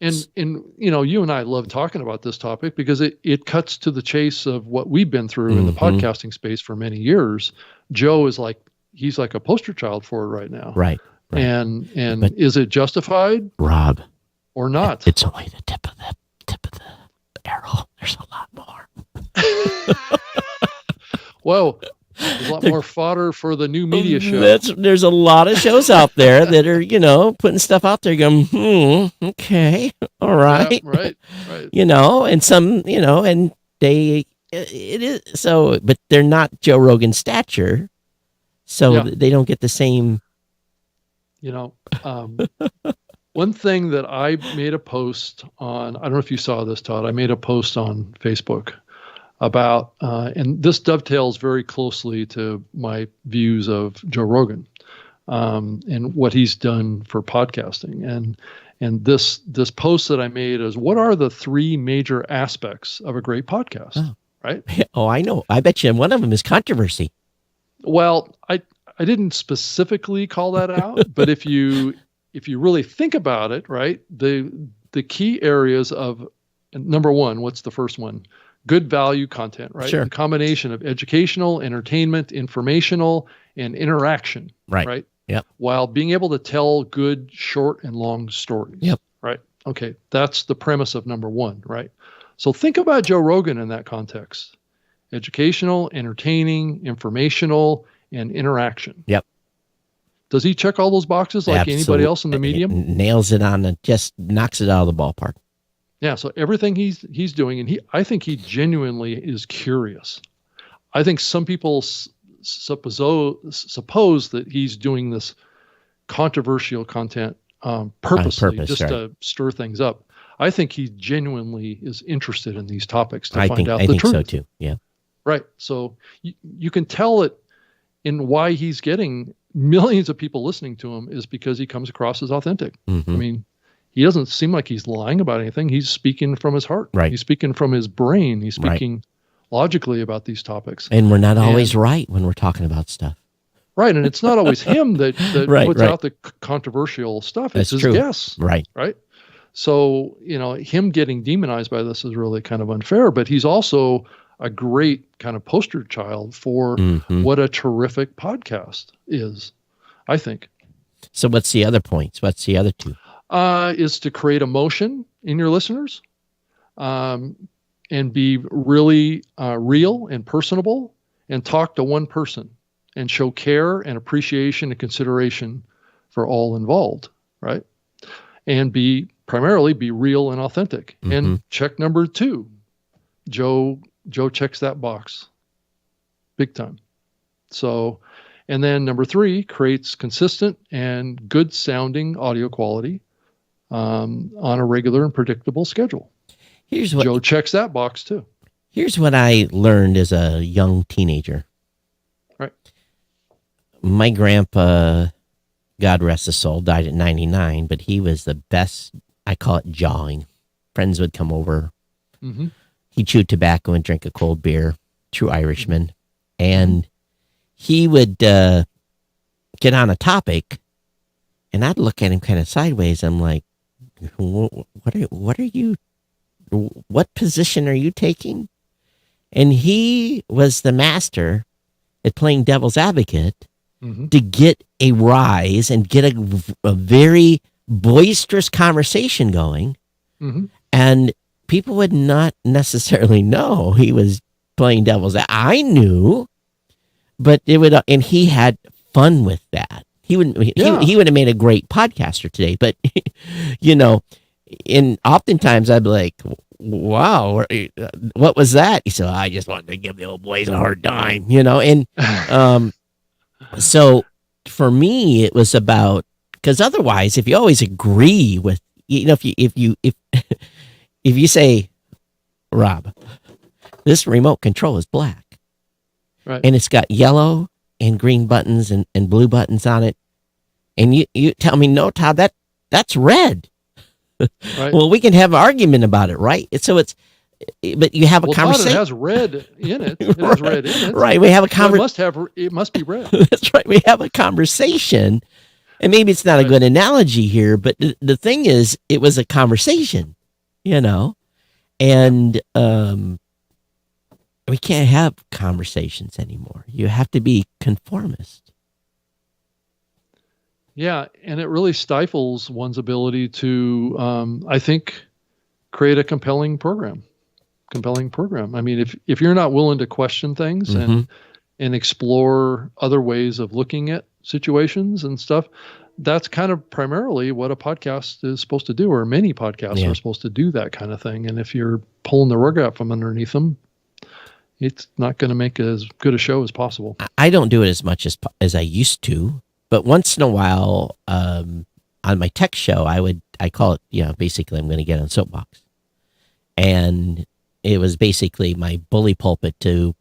And you and I love talking about this topic because it cuts to the chase of what we've been through in the podcasting space for many years. Joe is he's like a poster child for it right now. Right. And but is it justified, Rob, or not? It's only the tip of the arrow. There's a lot more. Whoa, there's a lot more fodder for the new media show. There's a lot of shows out there that are, putting stuff out there going, okay, all right. Yeah, right. And some, and it is so, but they're not Joe Rogan stature. So they don't get the same. One thing that I made a post on, I don't know if you saw this, Todd, I made a post on Facebook about, and this dovetails very closely to my views of Joe Rogan and what he's done for podcasting. And this post that I made is, what are the three major aspects of a great podcast? Right? Oh, I know. I bet you one of them is controversy. Well, I didn't specifically call that out, but if you really think about it, right, the key areas of, number one, what's the first one? Good value content, right? Sure. A combination of educational, entertainment, informational, and interaction, right? Yep. While being able to tell good, short, and long stories. Yep. Right. Okay. That's the premise of number one, right? So think about Joe Rogan in that context: educational, entertaining, informational, and interaction. Yep. Does he check all those boxes like anybody else in the medium? Nails it on and just knocks it out of the ballpark. Yeah. So everything he's doing, and I think he genuinely is curious. I think some people suppose that he's doing this controversial content purposely, to stir things up. I think he genuinely is interested in these topics to find out the truth. I think so too. Yeah. Right. So you can tell it in why he's getting millions of people listening to him is because he comes across as authentic. Mm-hmm. I mean, he doesn't seem like he's lying about anything. He's speaking from his heart. Right. He's speaking from his brain. He's speaking logically about these topics. And we're not always right when we're talking about stuff. Right. And it's not always him that puts out the controversial stuff. It's his guests. Right. Right. So, him getting demonized by this is really kind of unfair, but he's also a great kind of poster child for what a terrific podcast is, I think. So what's the other points? What's the other two? Is to create emotion in your listeners, and be really real and personable, and talk to one person and show care and appreciation and consideration for all involved, right? And primarily be real and authentic. And check number 2, Joe checks that box big time. So, and then number 3, creates consistent and good sounding audio quality on a regular and predictable schedule. Joe checks that box too. Here's what I learned as a young teenager. Right. My grandpa, God rest his soul, died at 99, but he was the best. I call it jawing. Friends would come over. He chewed tobacco and drink a cold beer. True Irishman. And he would get on a topic, and I'd look at him kind of sideways. I'm like, what position are you taking? And he was the master at playing devil's advocate to get a rise and get a very boisterous conversation going. And people would not necessarily know he was playing devil's advocate. I knew, but and he had fun with that. He would have made a great podcaster today, but and oftentimes I'd be like, wow, what was that? He said, I just wanted to give the old boys a hard time, and so for me, it was about, because otherwise, if you always agree with, if you say, Rob, this remote control is black, right, and it's got yellow and green buttons and blue buttons on it, and you tell me, no, Todd, that's red. Right. Well, we can have an argument about it, right? But you have a conversation. Todd, it has red in it. It has red in it. Right. We have a conversation. It must be red. That's right. We have a conversation, and maybe it's not a good analogy here, but the thing is, it was a conversation, and we can't have conversations anymore. You have to be conformist. Yeah, and it really stifles one's ability to, I think, create a compelling program. I mean, if you're not willing to question things and explore other ways of looking at situations and stuff, that's kind of primarily what a podcast is supposed to do, or many podcasts are supposed to do that kind of thing. And if you're pulling the rug out from underneath them, it's not going to make as good a show as possible. I don't do it as much as I used to. But once in a while, on my tech show, I call it, basically I'm going to get on soapbox. And it was basically my bully pulpit to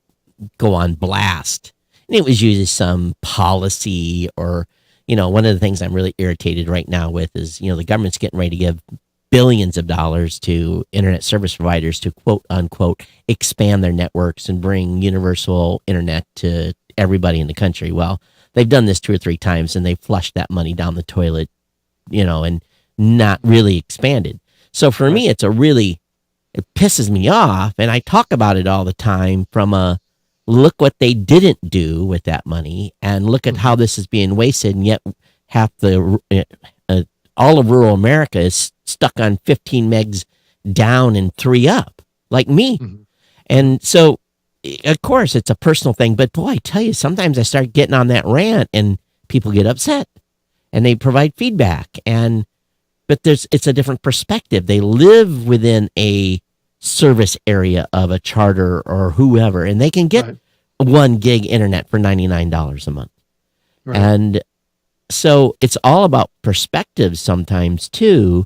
go on blast. And it was usually some policy or, one of the things I'm really irritated right now with is, the government's getting ready to give billions of dollars to internet service providers to quote unquote expand their networks and bring universal internet to everybody in the country. Well, they've done this 2 or 3 times and they've flushed that money down the toilet, and not really expanded. So for me, it pisses me off. And I talk about it all the time from a look what they didn't do with that money and look at how this is being wasted. And yet all of rural America is stuck on 15 megs down and 3 up, like me. And so, of course, it's a personal thing, but boy, I tell you, sometimes I start getting on that rant and people get upset and they provide feedback. But it's a different perspective. They live within a service area of a charter or whoever, and they can get 1 gig internet for $99 a month. Right. And so it's all about perspective sometimes too.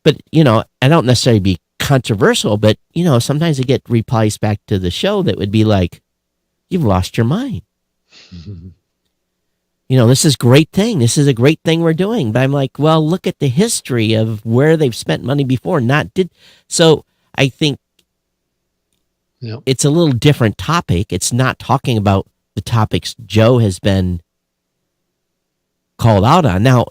But, I don't necessarily be controversial, but sometimes I get replies back to the show that would be like, you've lost your mind. this is great thing. This is a great thing we're doing. But I'm like, well, look at the history of where they've spent money before, not did. So I think it's a little different topic. It's not talking about the topics Joe has been called out on. Now,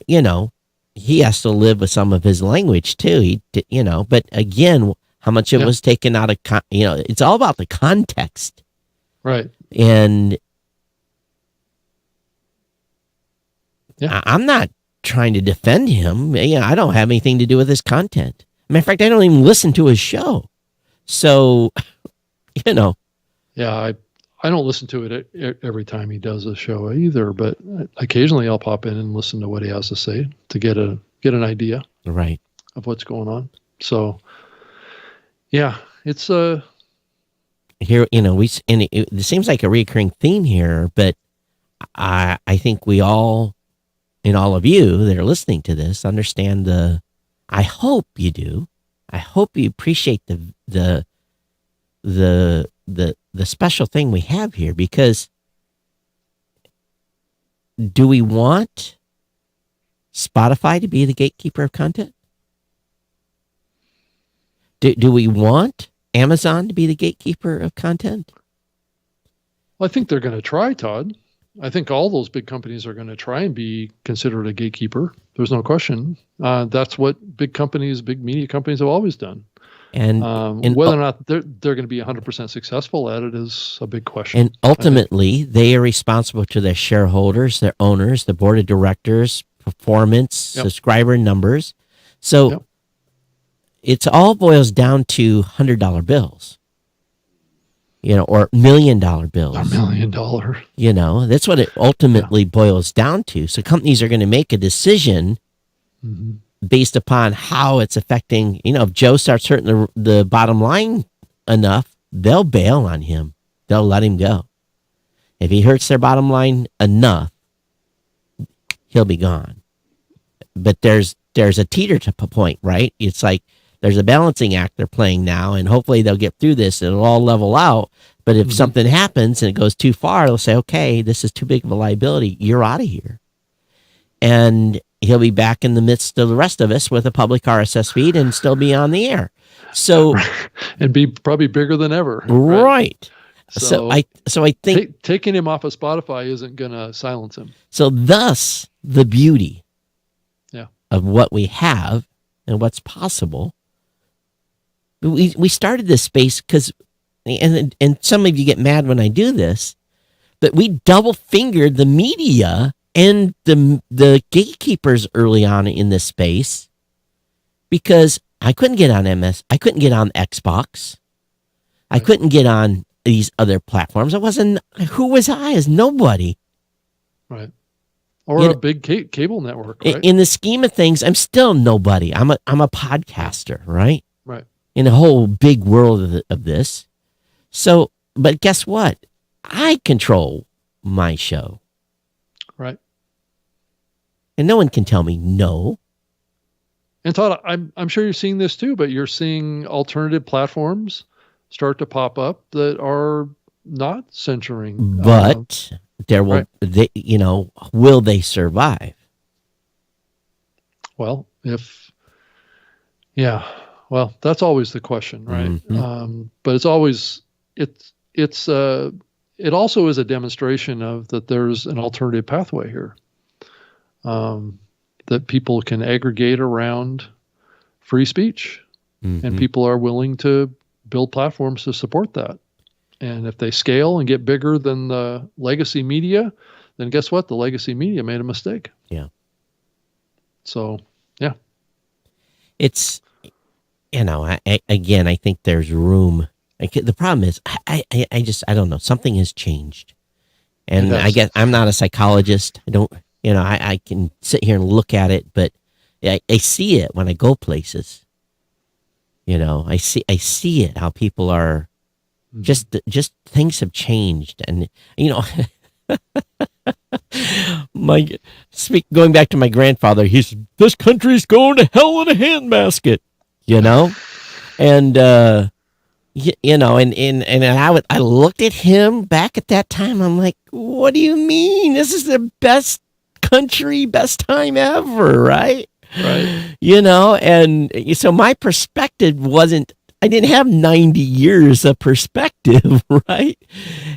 he has to live with some of his language too. But again, how much it was taken out of, it's all about the context. Right. And I'm not trying to defend him. I don't have anything to do with his content. Matter of fact, I don't even listen to his show. So, Yeah, I don't listen to it every time he does a show either, but occasionally I'll pop in and listen to what he has to say to get an idea right of what's going on. So, yeah, it's here. It seems like a recurring theme here, but I think we all, and all of you that are listening to this, understand I hope you do. I hope you appreciate the special thing we have here, because do we want Spotify to be the gatekeeper of content? Do we want Amazon to be the gatekeeper of content? Well, I think they're going to try, Todd. I think all those big companies are going to try and be considered a gatekeeper. There's no question. That's what big media companies have always done. And whether or not they're going to be 100% successful at it is a big question. And ultimately, they are responsible to their shareholders, their owners, the board of directors, performance, subscriber numbers. So it's all boils down to $100 bills, or $1 million bills. $1 million. That's what it ultimately boils down to. So companies are going to make a decision based upon how it's affecting, if Joe starts hurting the bottom line enough, they'll bail on him. They'll let him go. If he hurts their bottom line enough, he'll be gone. But there's a teeter to point, right? It's like there's a balancing act they're playing now, and hopefully they'll get through this and it'll all level out. But if something happens and it goes too far, they'll say, okay, this is too big of a liability. You're out of here. And he'll be back in the midst of the rest of us with a public RSS feed and still be on the air. So, and be probably bigger than ever. Right. So I think taking him off of Spotify isn't going to silence him. So thus the beauty of what we have and what's possible. We started this space because, and some of you get mad when I do this, but we double fingered the media and the gatekeepers early on in this space, because I couldn't get on I couldn't get on Xbox. I couldn't get on these other platforms. Who was I as nobody? Right. Or a big cable network, right? In the scheme of things, I'm still nobody. I'm a podcaster, right? Right. In the whole big world of this. So, but guess what? I control my show. Right. And no one can tell me no. And Todd, I'm sure you're seeing this too, but you're seeing alternative platforms start to pop up that are not censoring. But there will, will they survive? Well, well, that's always the question, right? Mm-hmm. But it's always, it also is a demonstration of that there's an alternative pathway here. That people can aggregate around free speech, and people are willing to build platforms to support that. And if they scale and get bigger than the legacy media, then guess what? The legacy media made a mistake. Yeah. So, yeah. It's, I think there's room. The problem is, I don't know. Something has changed. And I guess I'm not a psychologist. I don't, I can sit here and look at it, but I see it when I go places. I see it, how people are just things have changed. And, going back to my grandfather, this country's going to hell in a handbasket, and, I looked at him back at that time. I'm like, what do you mean? This is the best country, best time ever, right? Right. And so my perspective wasn't, I didn't have 90 years of perspective, right?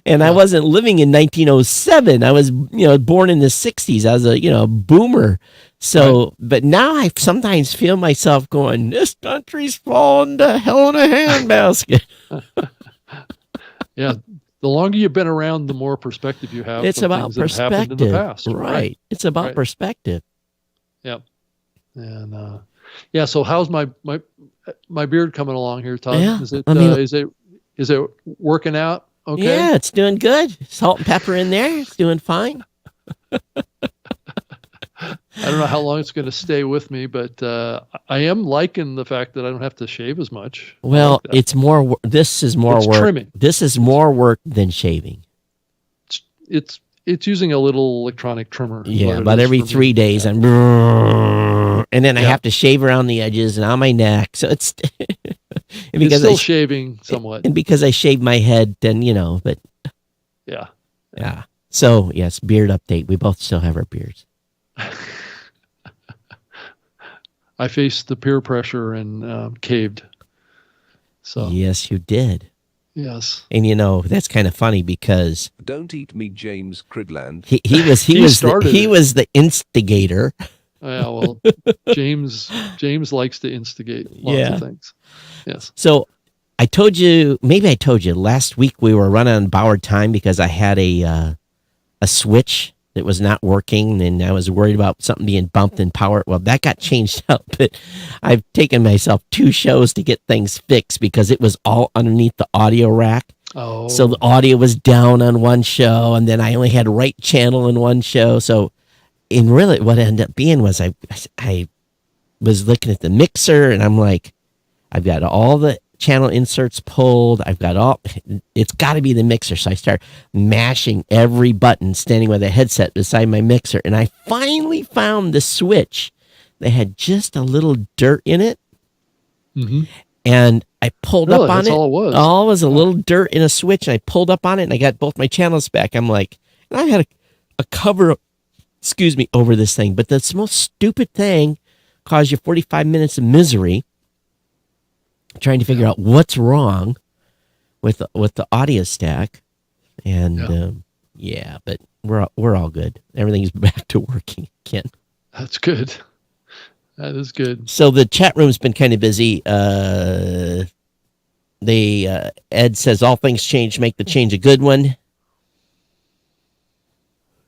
And I wasn't living in 1907. I was, born in the 60s. I was a, boomer. So, but now I sometimes feel myself going, this country's falling to hell in a handbasket. Yeah. The longer you've been around, the more perspective you have. It's from about things that have happened perspective. in the past. Right. It's about Right. perspective. Yep. And so how's my beard coming along here, Todd? Yeah, Is it working out okay? Yeah, it's doing good. Salt and pepper in there. It's doing fine. I don't know how long it's going to stay with me, but I am liking the fact that I don't have to shave as much. Well, I like that. it's more. This is more It's work. trimming. This is more work than shaving. It's using a little electronic trimmer. is Yeah, what it about is every for me. 3 days, and then I have to shave around the edges and on my neck. So it's and It's because still shaving somewhat. and because I shaved my head, then but Yeah. yeah. So yes, beard update. We both still have our beards. I faced the peer pressure and caved. So Yes, you did. yes. And that's kind of funny because Don't eat me, James Cridland. he was started he it. was the instigator. Yeah, well, James likes to instigate lots of things. Yes. So I told you last week we were running on borrowed time because I had a switch that was not working and I was worried about something being bumped in power. Well, that got changed out, but I've taken myself 2 shows to get things fixed because it was all underneath the audio rack. Oh. So the audio was down on one show and then I only had right channel in one show. So in really what it ended up being was I was looking at the mixer and I'm like, I've got all the channel inserts pulled. It's got to be the mixer. So I start mashing every button, standing with a headset beside my mixer. And I finally found the switch that had just a little dirt in it. Mm-hmm. And I pulled up on That's it. all it was. All it was a little dirt in a switch. And I pulled up on it and I got both my channels back. I'm like, and I had a cover, over this thing. But the most stupid thing caused you 45 minutes of misery trying to figure out what's wrong with the audio stack. And but we're all good. Everything's back to working again. That's good. That is good. So the chat room's been kind of busy. Ed says all things change make the change a good one.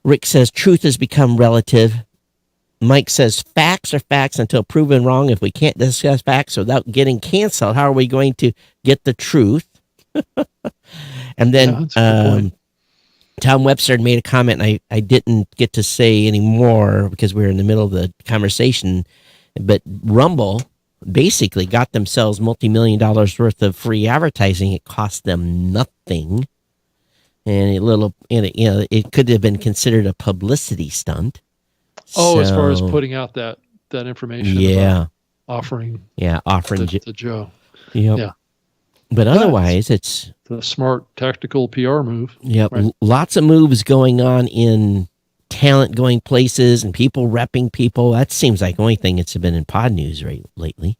Rick says truth has become relative. Mike says facts are facts until proven wrong. If we can't discuss facts without getting canceled, how are we going to get the truth? And then that's a good point. Tom Webster made a comment, and I didn't get to say any more because we were in the middle of the conversation. But Rumble basically got themselves multi-million dollars worth of free advertising. It cost them nothing. And it could have been considered a publicity stunt. Oh, as far as putting out that information. About offering. Yeah, offering to Joe. Yep. Yeah. But otherwise, it's the smart tactical PR move. Yep. Right. Lots of moves going on in talent going places and people repping people. That seems like the only thing that's been in pod news lately.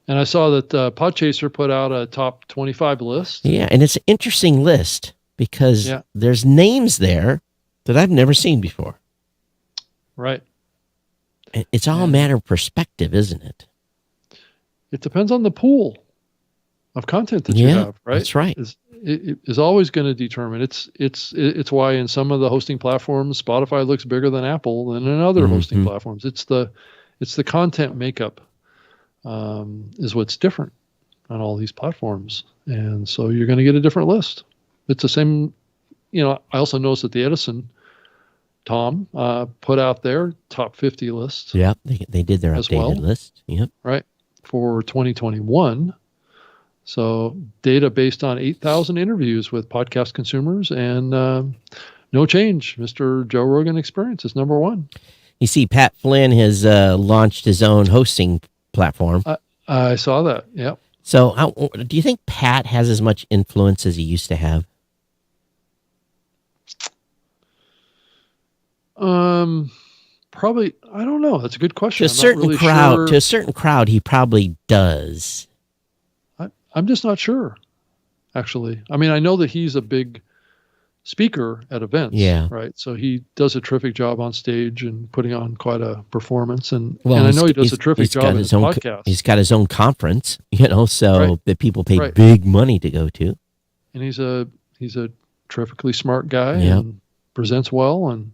And I saw that Podchaser put out a top 25 list. Yeah, and it's an interesting list because there's names there that I've never seen before. Right. It's all a matter of perspective, isn't it? It depends on the pool of content that you have, right? That's right. It is always going to determine. It's why in some of the hosting platforms, Spotify looks bigger than Apple than in other hosting platforms. It's the content makeup is what's different on all these platforms, and so you're going to get a different list. It's the same. I also noticed that the Edison Tom put out their top 50 list. Yeah, they did their updated list. Yep. Right, for 2021. So data based on 8,000 interviews with podcast consumers and no change. Mr. Joe Rogan Experience is number 1. You see, Pat Flynn has launched his own hosting platform. I saw that. Yep. So do you think Pat has as much influence as he used to have? Probably, I don't know. That's a good question. To a I'm not certain really crowd, sure. to a certain crowd, he probably does. I'm just not sure, actually. I mean, I know that he's a big speaker at events, Yeah. right? So he does a terrific job on stage and putting on quite a performance. And Well, I know he does a terrific job in his podcast. He's got his own conference, so Right. that people pay Right. big money to go to. And he's a terrifically smart guy Yep. and presents well. And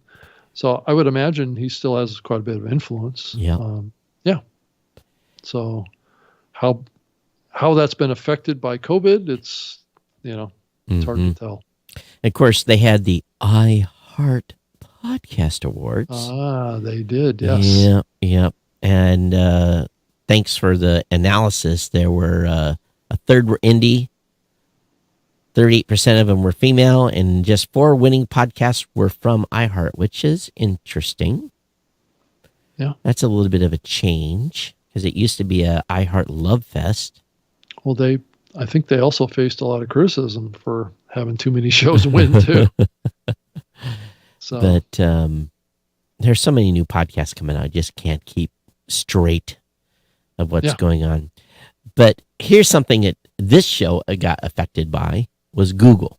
so I would imagine he still has quite a bit of influence. Yep. Yeah. So how that's been affected by COVID, it's hard to tell. Of course, they had the iHeart Podcast Awards. They did, yes. Yep, yep. And thanks for the analysis. There were a third were indie, 38% of them were female, and just 4 winning podcasts were from iHeart, which is interesting. Yeah. That's a little bit of a change because it used to be a iHeart Love Fest. Well, I think they also faced a lot of criticism for having too many shows win too. So, But there's so many new podcasts coming out. I just can't keep straight of what's going on. But here's something that this show got affected by was Google.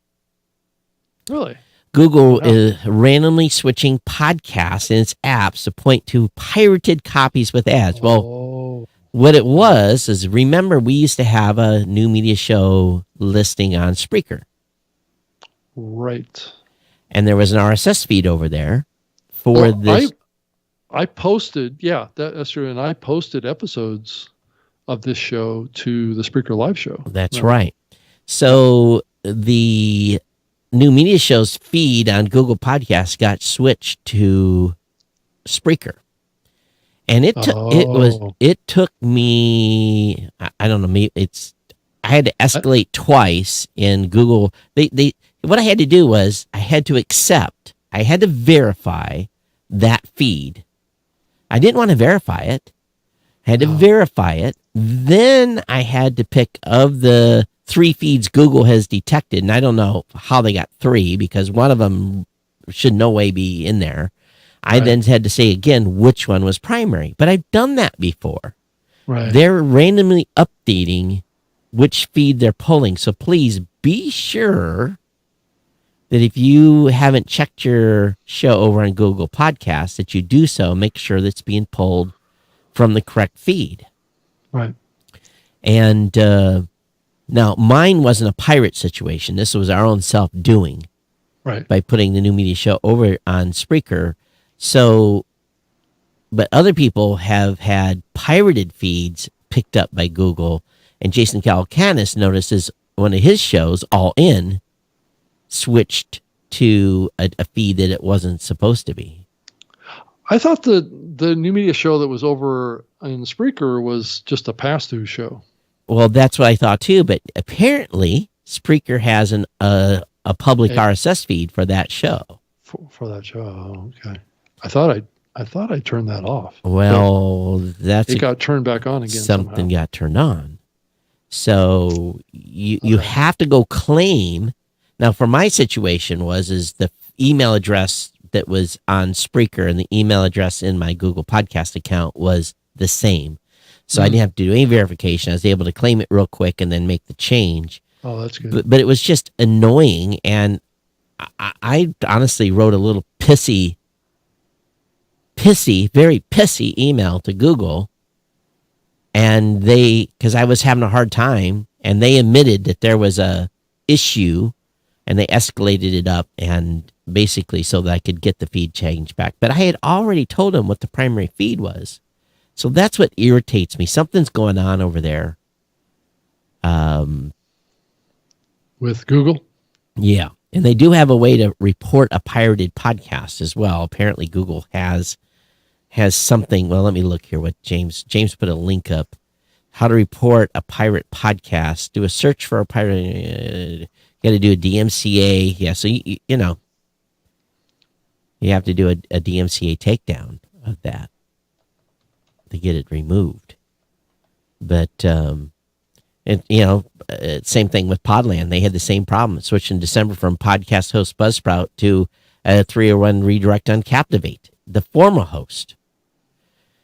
really, Google is randomly switching podcasts in its apps to point to pirated copies with ads. Well, what it was is, remember, we used to have a new media show listing on Spreaker. right. And there was an RSS feed over there for this. I posted, that's true, and I posted episodes of this show to the Spreaker Live show. That's right. So the new media show's feed on Google Podcasts got switched to Spreaker. And it took me, I don't know, I had to escalate twice in Google. What I had to do was I had to verify that feed. I didn't want to verify it. I had to verify it. Then I had to pick of the 3 feeds Google has detected, and I don't know how they got 3 because one of them should no way be in there. I then had to say again which one was primary, but I've done that before. Right. They're randomly updating which feed they're pulling, so please be sure that if you haven't checked your show over on Google Podcasts, that you do so. Make sure that it's being pulled from the correct feed. Right. And now mine wasn't a pirate situation. This was our own self-doing. Right. By putting the new media show over on Spreaker. So, but other people have had pirated feeds picked up by Google, and Jason Calacanis notices one of his shows, All In, switched to a feed that it wasn't supposed to be. I thought the new media show that was over in Spreaker was just a pass-through show. Well, that's what I thought too, but apparently Spreaker has a public RSS feed for that show. For that show, okay. I thought I turned that off. Well, it got turned back on again. Something somehow. got turned on. So you have to go claim. Now, for my situation is the email address that was on Spreaker and the email address in my Google Podcast account was the same. So I didn't have to do any verification. I was able to claim it real quick and then make the change. Oh, that's good. But it was just annoying, and I honestly wrote a little pissy, very pissy email to Google, and because I was having a hard time, and they admitted that there was a issue, and they escalated it up, and basically so that I could get the feed changed back. But I had already told them what the primary feed was. So that's what irritates me. Something's going on over there. With Google? Yeah. And they do have a way to report a pirated podcast as well. Apparently Google has something. Well, let me look here what James put a link up. How to report a pirate podcast. Do a search for a pirate. Got to do a DMCA. Yeah. So, you have to do a DMCA takedown of that to get it removed. But, same thing with Podland. They had the same problem. It switched in December from podcast host Buzzsprout to a 301 redirect on Captivate. the former host.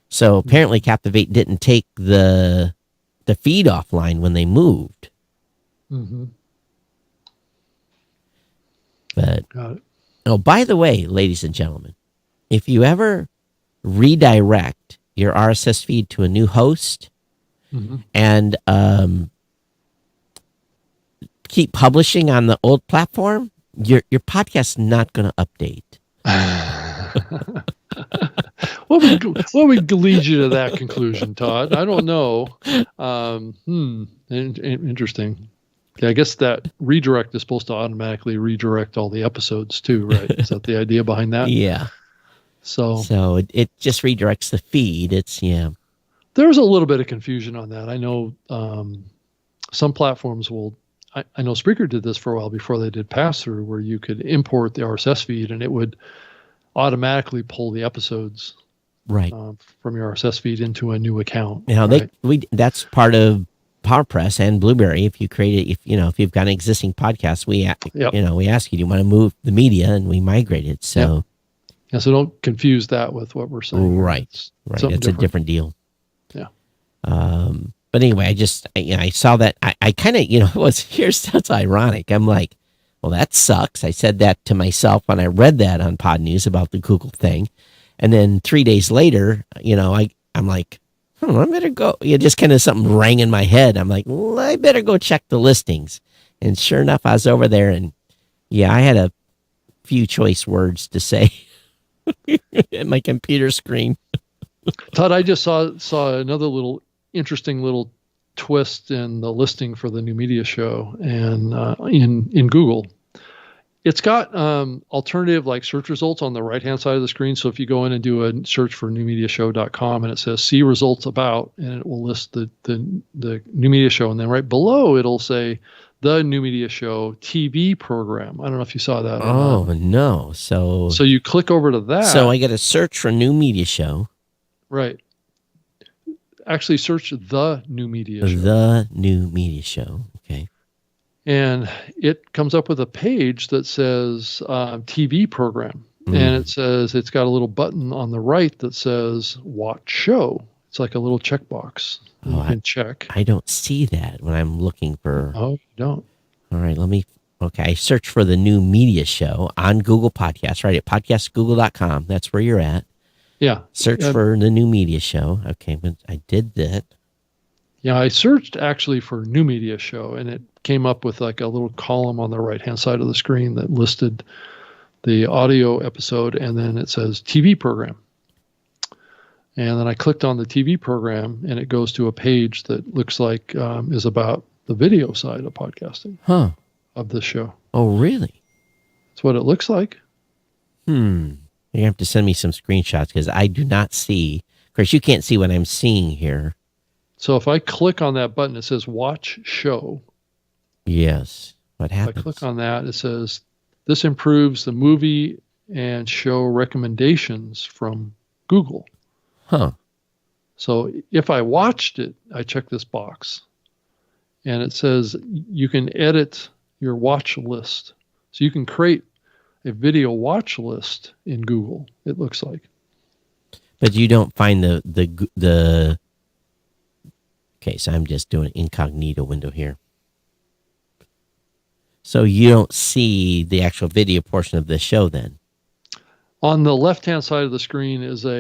So apparently Captivate didn't take the feed offline when they moved. Mm-hmm. But Got it. oh, by the way, ladies and gentlemen, if you ever redirect your RSS feed to a new host Mm-hmm. and keep publishing on the old platform, your podcast's not going to update. What would lead you to that conclusion, Todd? I don't know. Interesting. Yeah, I guess that redirect is supposed to automatically redirect all the episodes too, right? Is that the idea behind that? Yeah. So it just redirects the feed. It's there's a little bit of confusion on that. I know some platforms will. I know Spreaker did this for a while before they did pass-through, where you could import the RSS feed and it would automatically pull the episodes right from your RSS feed into a new account. Now right? that's part of PowerPress and Blueberry. If you create it, if you've got an existing podcast, we ask you, do you want to move the media, and we migrate it. So yeah, so don't confuse that with what we're saying. Right. It's a different deal. Yeah. But anyway, I saw that. I kind of, that's ironic. I'm like, well, that sucks. I said that to myself when I read that on Pod News about the Google thing. And then 3 days later, I'm like, I better go. Just kind of something rang in my head. I'm like, well, I better go check the listings. And sure enough, I was over there, and I had a few choice words to say at my computer screen. Todd, I just saw another little interesting little twist in the listing for the New Media Show, and in Google, it's got alternative like search results on the right hand side of the screen. So if you go in and do a search for newmediashow.com, and it says see results about, and it will list the New Media Show, and then right below it'll say the New Media Show TV program. I don't know if you saw that. Oh no! So you click over to that. So I got to search for New Media Show. Right. Actually, search the New Media Show. The New Media Show. Okay. And it comes up with a page that says TV program. And it says it's got a little button on the right that says watch show. It's like a little checkbox. You can check. I don't see that when I'm looking for. Oh, you don't. All right. I search for the New Media Show on Google Podcasts, right? At podcastgoogle.com. That's where you're at. Yeah. Search for the New Media Show. Okay, but I did that. Yeah, I searched actually for New Media Show, and it came up with like a little column on the right-hand side of the screen that listed the audio episode, and then it says TV program. And then I clicked on the TV program, and it goes to a page that looks like is about the video side of podcasting of this show. Oh, really? That's what it looks like. You have to send me some screenshots because I do not see. Of course, you can't see what I'm seeing here. So if I click on that button, it says watch show. Yes. What happens? If I click on that, it says this improves the movie and show recommendations from Google. So if I watched it, I check this box. And it says you can edit your watch list. So you can create a video watch list in Google, it looks like. But you don't find the okay, so I'm just doing an incognito window here. So you don't see the actual video portion of the show then? On the left-hand side of the screen is just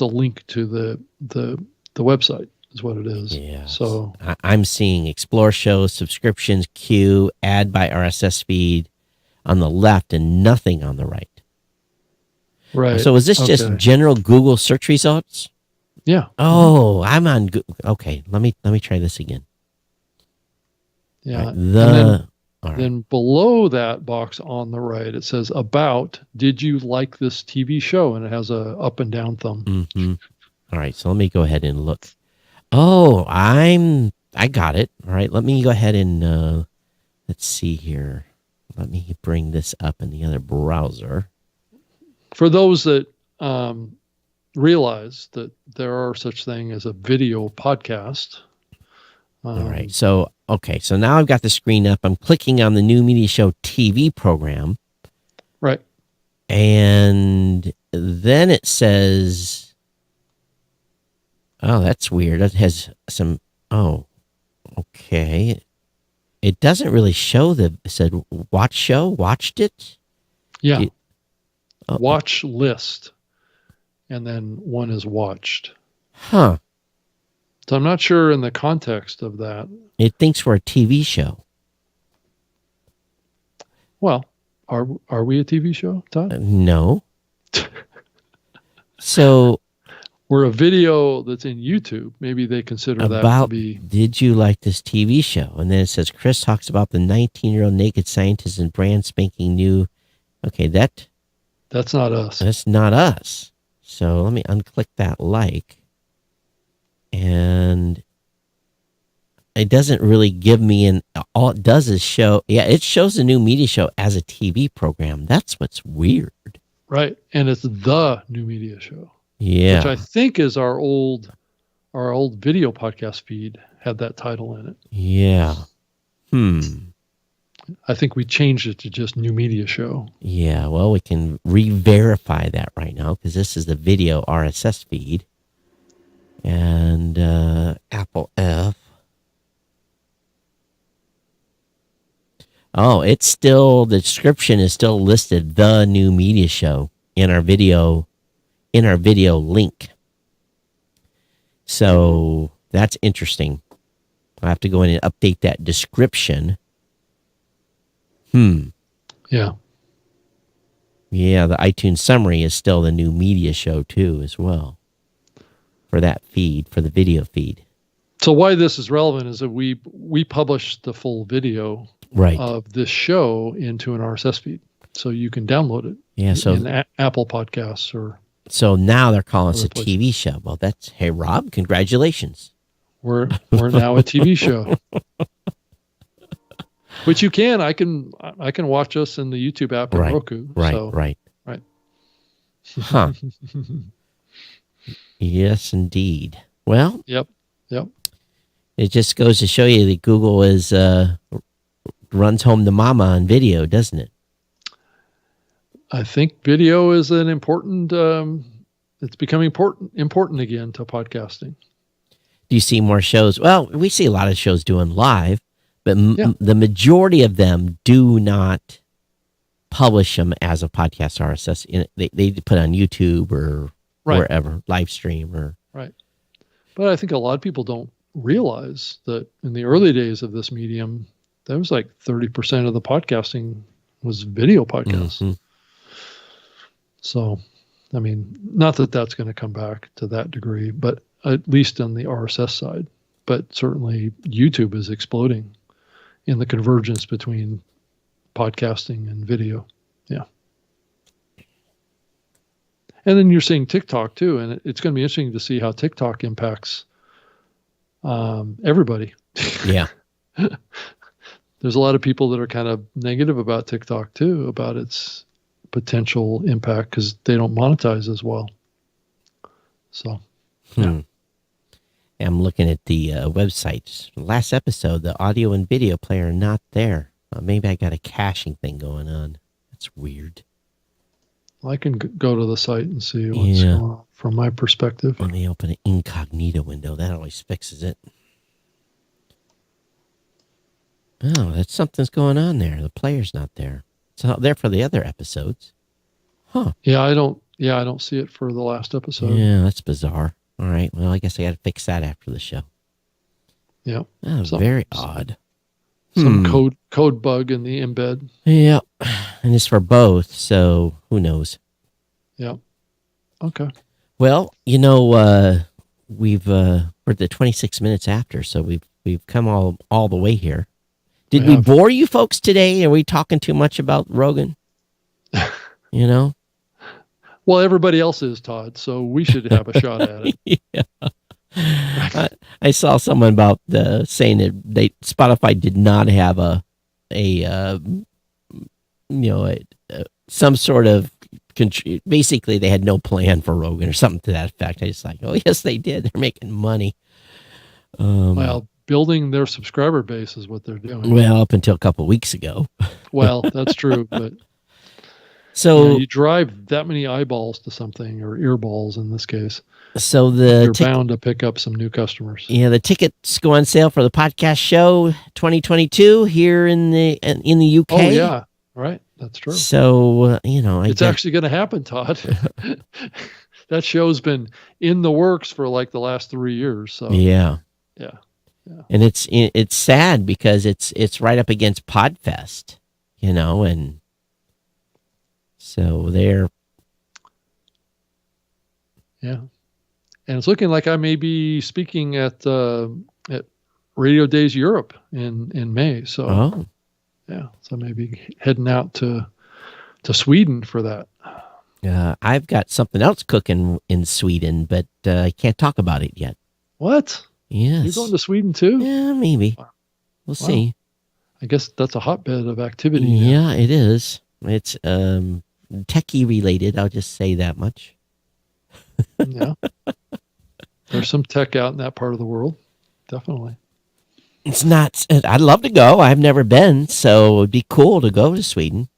a link to the website is what it is. Yeah. So I'm seeing explore shows, subscriptions, queue, add by RSS feed on the left and nothing on the right. Right. So is this just general Google search results? Yeah. Oh, I'm on Google. Okay, let me try this again. Yeah. Right, then below that box on the right, it says about, did you like this TV show? And it has a up and down thumb. Mm-hmm. All right, so let me go ahead and look. Oh, I got it. All right, let me go ahead and let's see here. Let me bring this up in the other browser. For those that realize that there are such thing as a video podcast. All right. So now I've got the screen up. I'm clicking on the New Media Show TV program. Right. And then it says, oh, that's weird. It has some, oh, okay. It doesn't really show it said watch show, watched it. Yeah. Oh, Watch list. And then one is watched. huh. So I'm not sure in the context of that. It thinks we're a TV show. Well, are we a TV show, Todd? No. So We're a video that's in YouTube. Maybe they consider that to about, be. did you like this TV show? And then it says, Chris talks about the 19-year-old naked scientist and brand spanking new. Okay, That's not us. that's not us. So let me unclick that like. And it doesn't really give me all it does is show, it shows the new media show as a TV program. That's what's weird. Right. And it's the new media show. Yeah. Which I think is our old video podcast feed had that title in it. Yeah. I think we changed it to just new media show. Yeah. Well, we can re-verify that right now because this is the video RSS feed. And Apple F. Oh, it's still, the description is still listed, the new media show in our video link. So that's interesting. I have to go in and update that description. Yeah. Yeah, the iTunes summary is still the new media show too, as well. For that feed, for the video feed. So why this is relevant is that we publish the full video Right. of this show into an RSS feed. So you can download it. Yeah, so in Apple Podcasts or. So now they're calling us a Other TV show. Well, that's, hey, Rob, congratulations. We're now a TV show. Which you can. I can watch us in the YouTube app and Right, Roku. right, So, right. right. Huh. Yes, indeed. Well, Yep. it just goes to show you that Google is runs home to mama on video, doesn't it? I think video is an important. It's becoming important again to podcasting. Do you see more shows? Well, we see a lot of shows doing live, but Yeah. the majority of them do not publish them as a podcast RSS. They put on YouTube or Right. wherever, live stream or. Right. But I think a lot of people don't realize that in the early days of this medium, that was like 30% of the podcasting was video podcasts. Mhm. So, I mean, not that that's going to come back to that degree, but at least on the RSS side. But certainly YouTube is exploding in the convergence between podcasting and video. Yeah. And then you're seeing TikTok too, and it's going to be interesting to see how TikTok impacts everybody. Yeah. There's a lot of people that are kind of negative about TikTok too, about its potential impact because they don't monetize as well. So, yeah. I'm looking at the website. Last episode, the audio and video player not there. Maybe I got a caching thing going on. That's weird. I can go to the site and see what's going on from my perspective. Let me open an incognito window. That always fixes it. Oh, that's something's going on there. The player's not there. It's not there for the other episodes. Huh. Yeah, I don't see it for the last episode. Yeah, that's bizarre. All right. Well, I guess I got to fix that after the show. Yeah. Oh, very odd. Some code bug in the embed. Yeah. And it's for both, so who knows? Yeah. Okay. Well, we're at the 26 minutes after, so we've come all the way here. Did we bore you folks today? Are we talking too much about Rogan? Well, everybody else is, Todd, so we should have a shot at it. Yeah. I saw someone about saying that Spotify did not have some sort of basically they had no plan for Rogan or something to that effect. I just like, oh yes, they did. They're making money. Well, building their subscriber base is what they're doing. Well, up until a couple of weeks ago. Well, that's true, but So you drive that many eyeballs to something, or earballs in this case. So you're bound to pick up some new customers. Yeah, the tickets go on sale for the podcast show 2022 here in the UK. Oh yeah, right. That's true. So it's actually going to happen, Todd. That show's been in the works for like the last 3 years. So yeah. And it's sad because it's right up against Podfest, and so they're and it's looking like I may be speaking at Radio Days Europe in May. So so maybe heading out to Sweden for that. I've got something else cooking in Sweden, but I can't talk about it yet. What? Yes. You're going to Sweden too? Yeah, maybe. We'll see. I guess that's a hotbed of activity. Yeah, it is. It's techie related. I'll just say that much. Yeah. There's some tech out in that part of the world. Definitely. It's not. I'd love to go. I've never been, so it'd be cool to go to Sweden.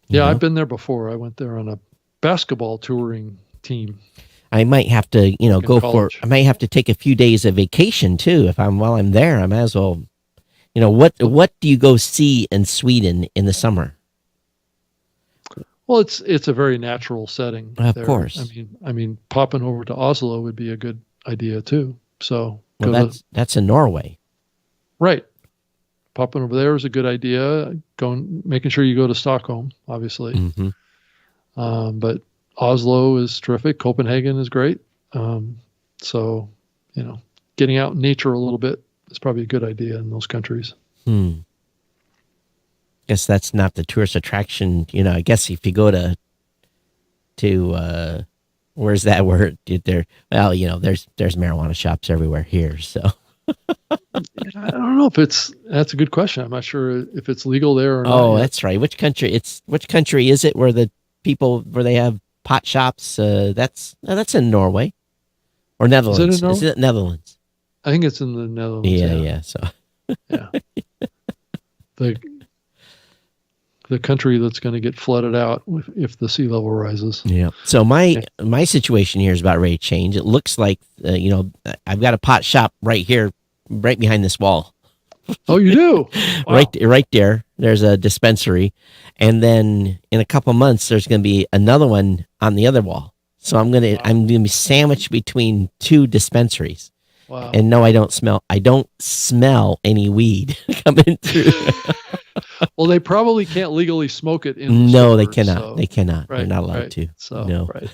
Yeah, I've been there before. I went there on a basketball touring team. I might have to, I might have to take a few days of vacation too. While I'm there, I might as well. What do you go see in Sweden in the summer? Well, it's a very natural setting. Of course. I mean, popping over to Oslo would be a good idea too. So that's in Norway, right? Popping over there is a good idea. Making sure you go to Stockholm, obviously. Mm-hmm. But Oslo is terrific. Copenhagen is great. So, getting out in nature a little bit is probably a good idea in those countries. Guess that's not the tourist attraction. I guess if you go to where's that word? There, well, there's marijuana shops everywhere here. So I don't know if that's a good question. I'm not sure if it's legal there or not. Oh, that's right. Which country is it where they have pot shops? That's in Norway or Netherlands. Is it Netherlands? I think it's in the Netherlands. Yeah. So yeah, the country that's going to get flooded out if the sea level rises. Yeah. So my situation here is about ready to change. It looks like I've got a pot shop right here, right behind this wall. Oh, you do? Wow. Right there. There's a dispensary, and then in a couple months, there's going to be another one on the other wall. So I'm gonna be sandwiched between two dispensaries. Wow. And no, I don't smell any weed coming through. Well, they probably can't legally smoke it in the No, store, they cannot. So. They cannot. Right, They're not allowed to. So, no. Right.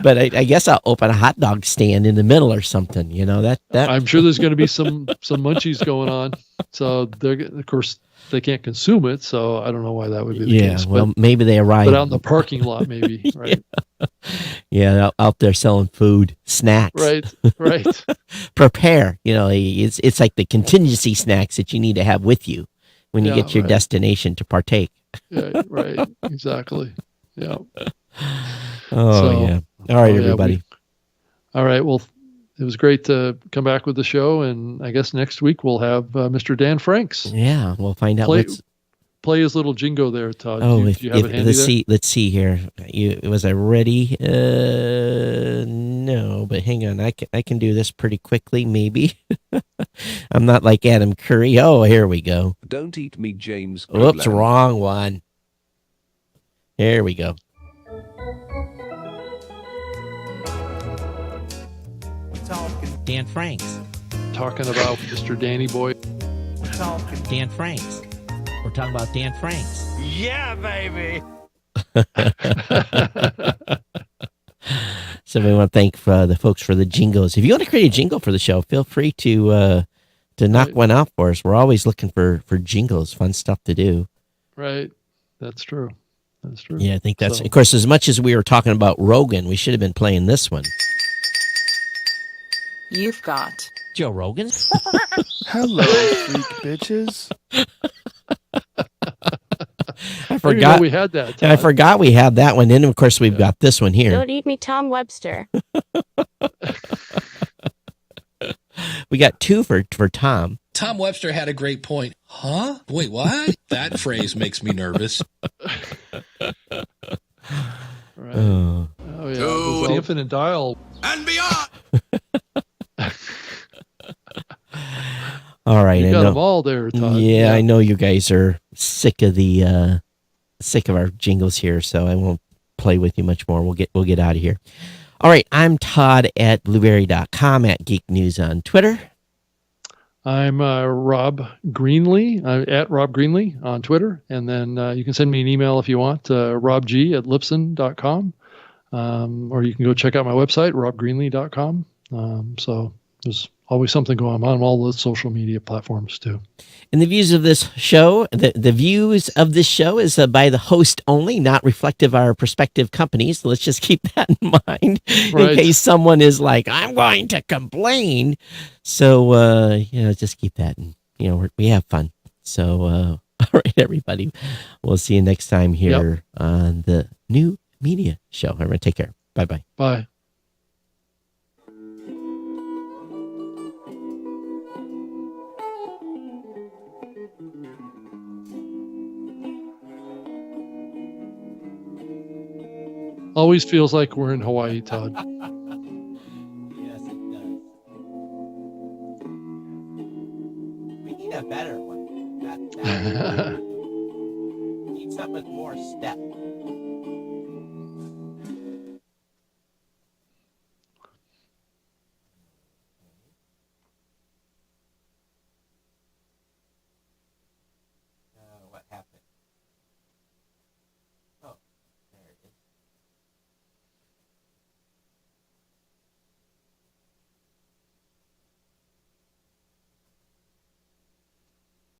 But I guess I'll open a hot dog stand in the middle or something. That I'm sure there's going to be some munchies going on. So of course they can't consume it. So I don't know why that would be the case. Well, maybe they arrive. But out in the parking lot, maybe. Right. Yeah, out there selling food, snacks. Right. Prepare. It's like the contingency snacks that you need to have with you when you get to your destination to partake. Yeah, right. Exactly. Yeah. Yeah. All right, everybody. All right. Well, it was great to come back with the show, and I guess next week we'll have Mr. Dan Franks. Yeah, we'll find out. Play his little jingo there, Todd. Oh, do you have it handy there? Let's see here. Was I ready? No, but hang on. I can do this pretty quickly, maybe. I'm not like Adam Curry. Oh, here we go. Don't eat me, James. Oops, wrong one. Here we go. Dan Franks. Talking about Mr. Danny Boy. Dan Franks. We're talking about Dan Franks. Yeah, baby. So we want to thank the folks for the jingles. If you want to create a jingle for the show, feel free to knock one out for us. We're always looking for jingles, fun stuff to do. Right. That's true. Yeah, I think that's, of course, as much as we were talking about Rogan, we should have been playing this one. You've got Joe Rogan. Hello, freak bitches. I forgot we had that. And I forgot we had that one. And of course, we've got this one here. Don't eat me, Tom Webster. We got two for Tom. Tom Webster had a great point. Huh? Wait, what? That phrase makes me nervous. Right. Oh. Oh yeah. There's the infinite dial. And beyond. All right. You I got know. them all there, Todd. Yeah, I know you guys are sick of our jingles here, so I won't play with you much more. We'll get out of here. All right, I'm Todd at blueberry.com, at Geek News on Twitter. I'm Rob Greenlee, at Rob Greenlee on Twitter. And then you can send me an email if you want, robg@lipson.com. Or you can go check out my website, robgreenlee.com. So there's always something going on all the social media platforms too. And the views of this show, the views of this show is by the host only, not reflective of our prospective companies. So let's just keep that in mind Right. in case someone is like, I'm going to complain. So, just keep that. And, we have fun. So, all right, everybody. We'll see you next time here on the New Media Show. Everyone take care. Bye-bye. Bye. Always feels like we're in Hawaii, Todd. Yes, it does. We need a better one. We need something with more step.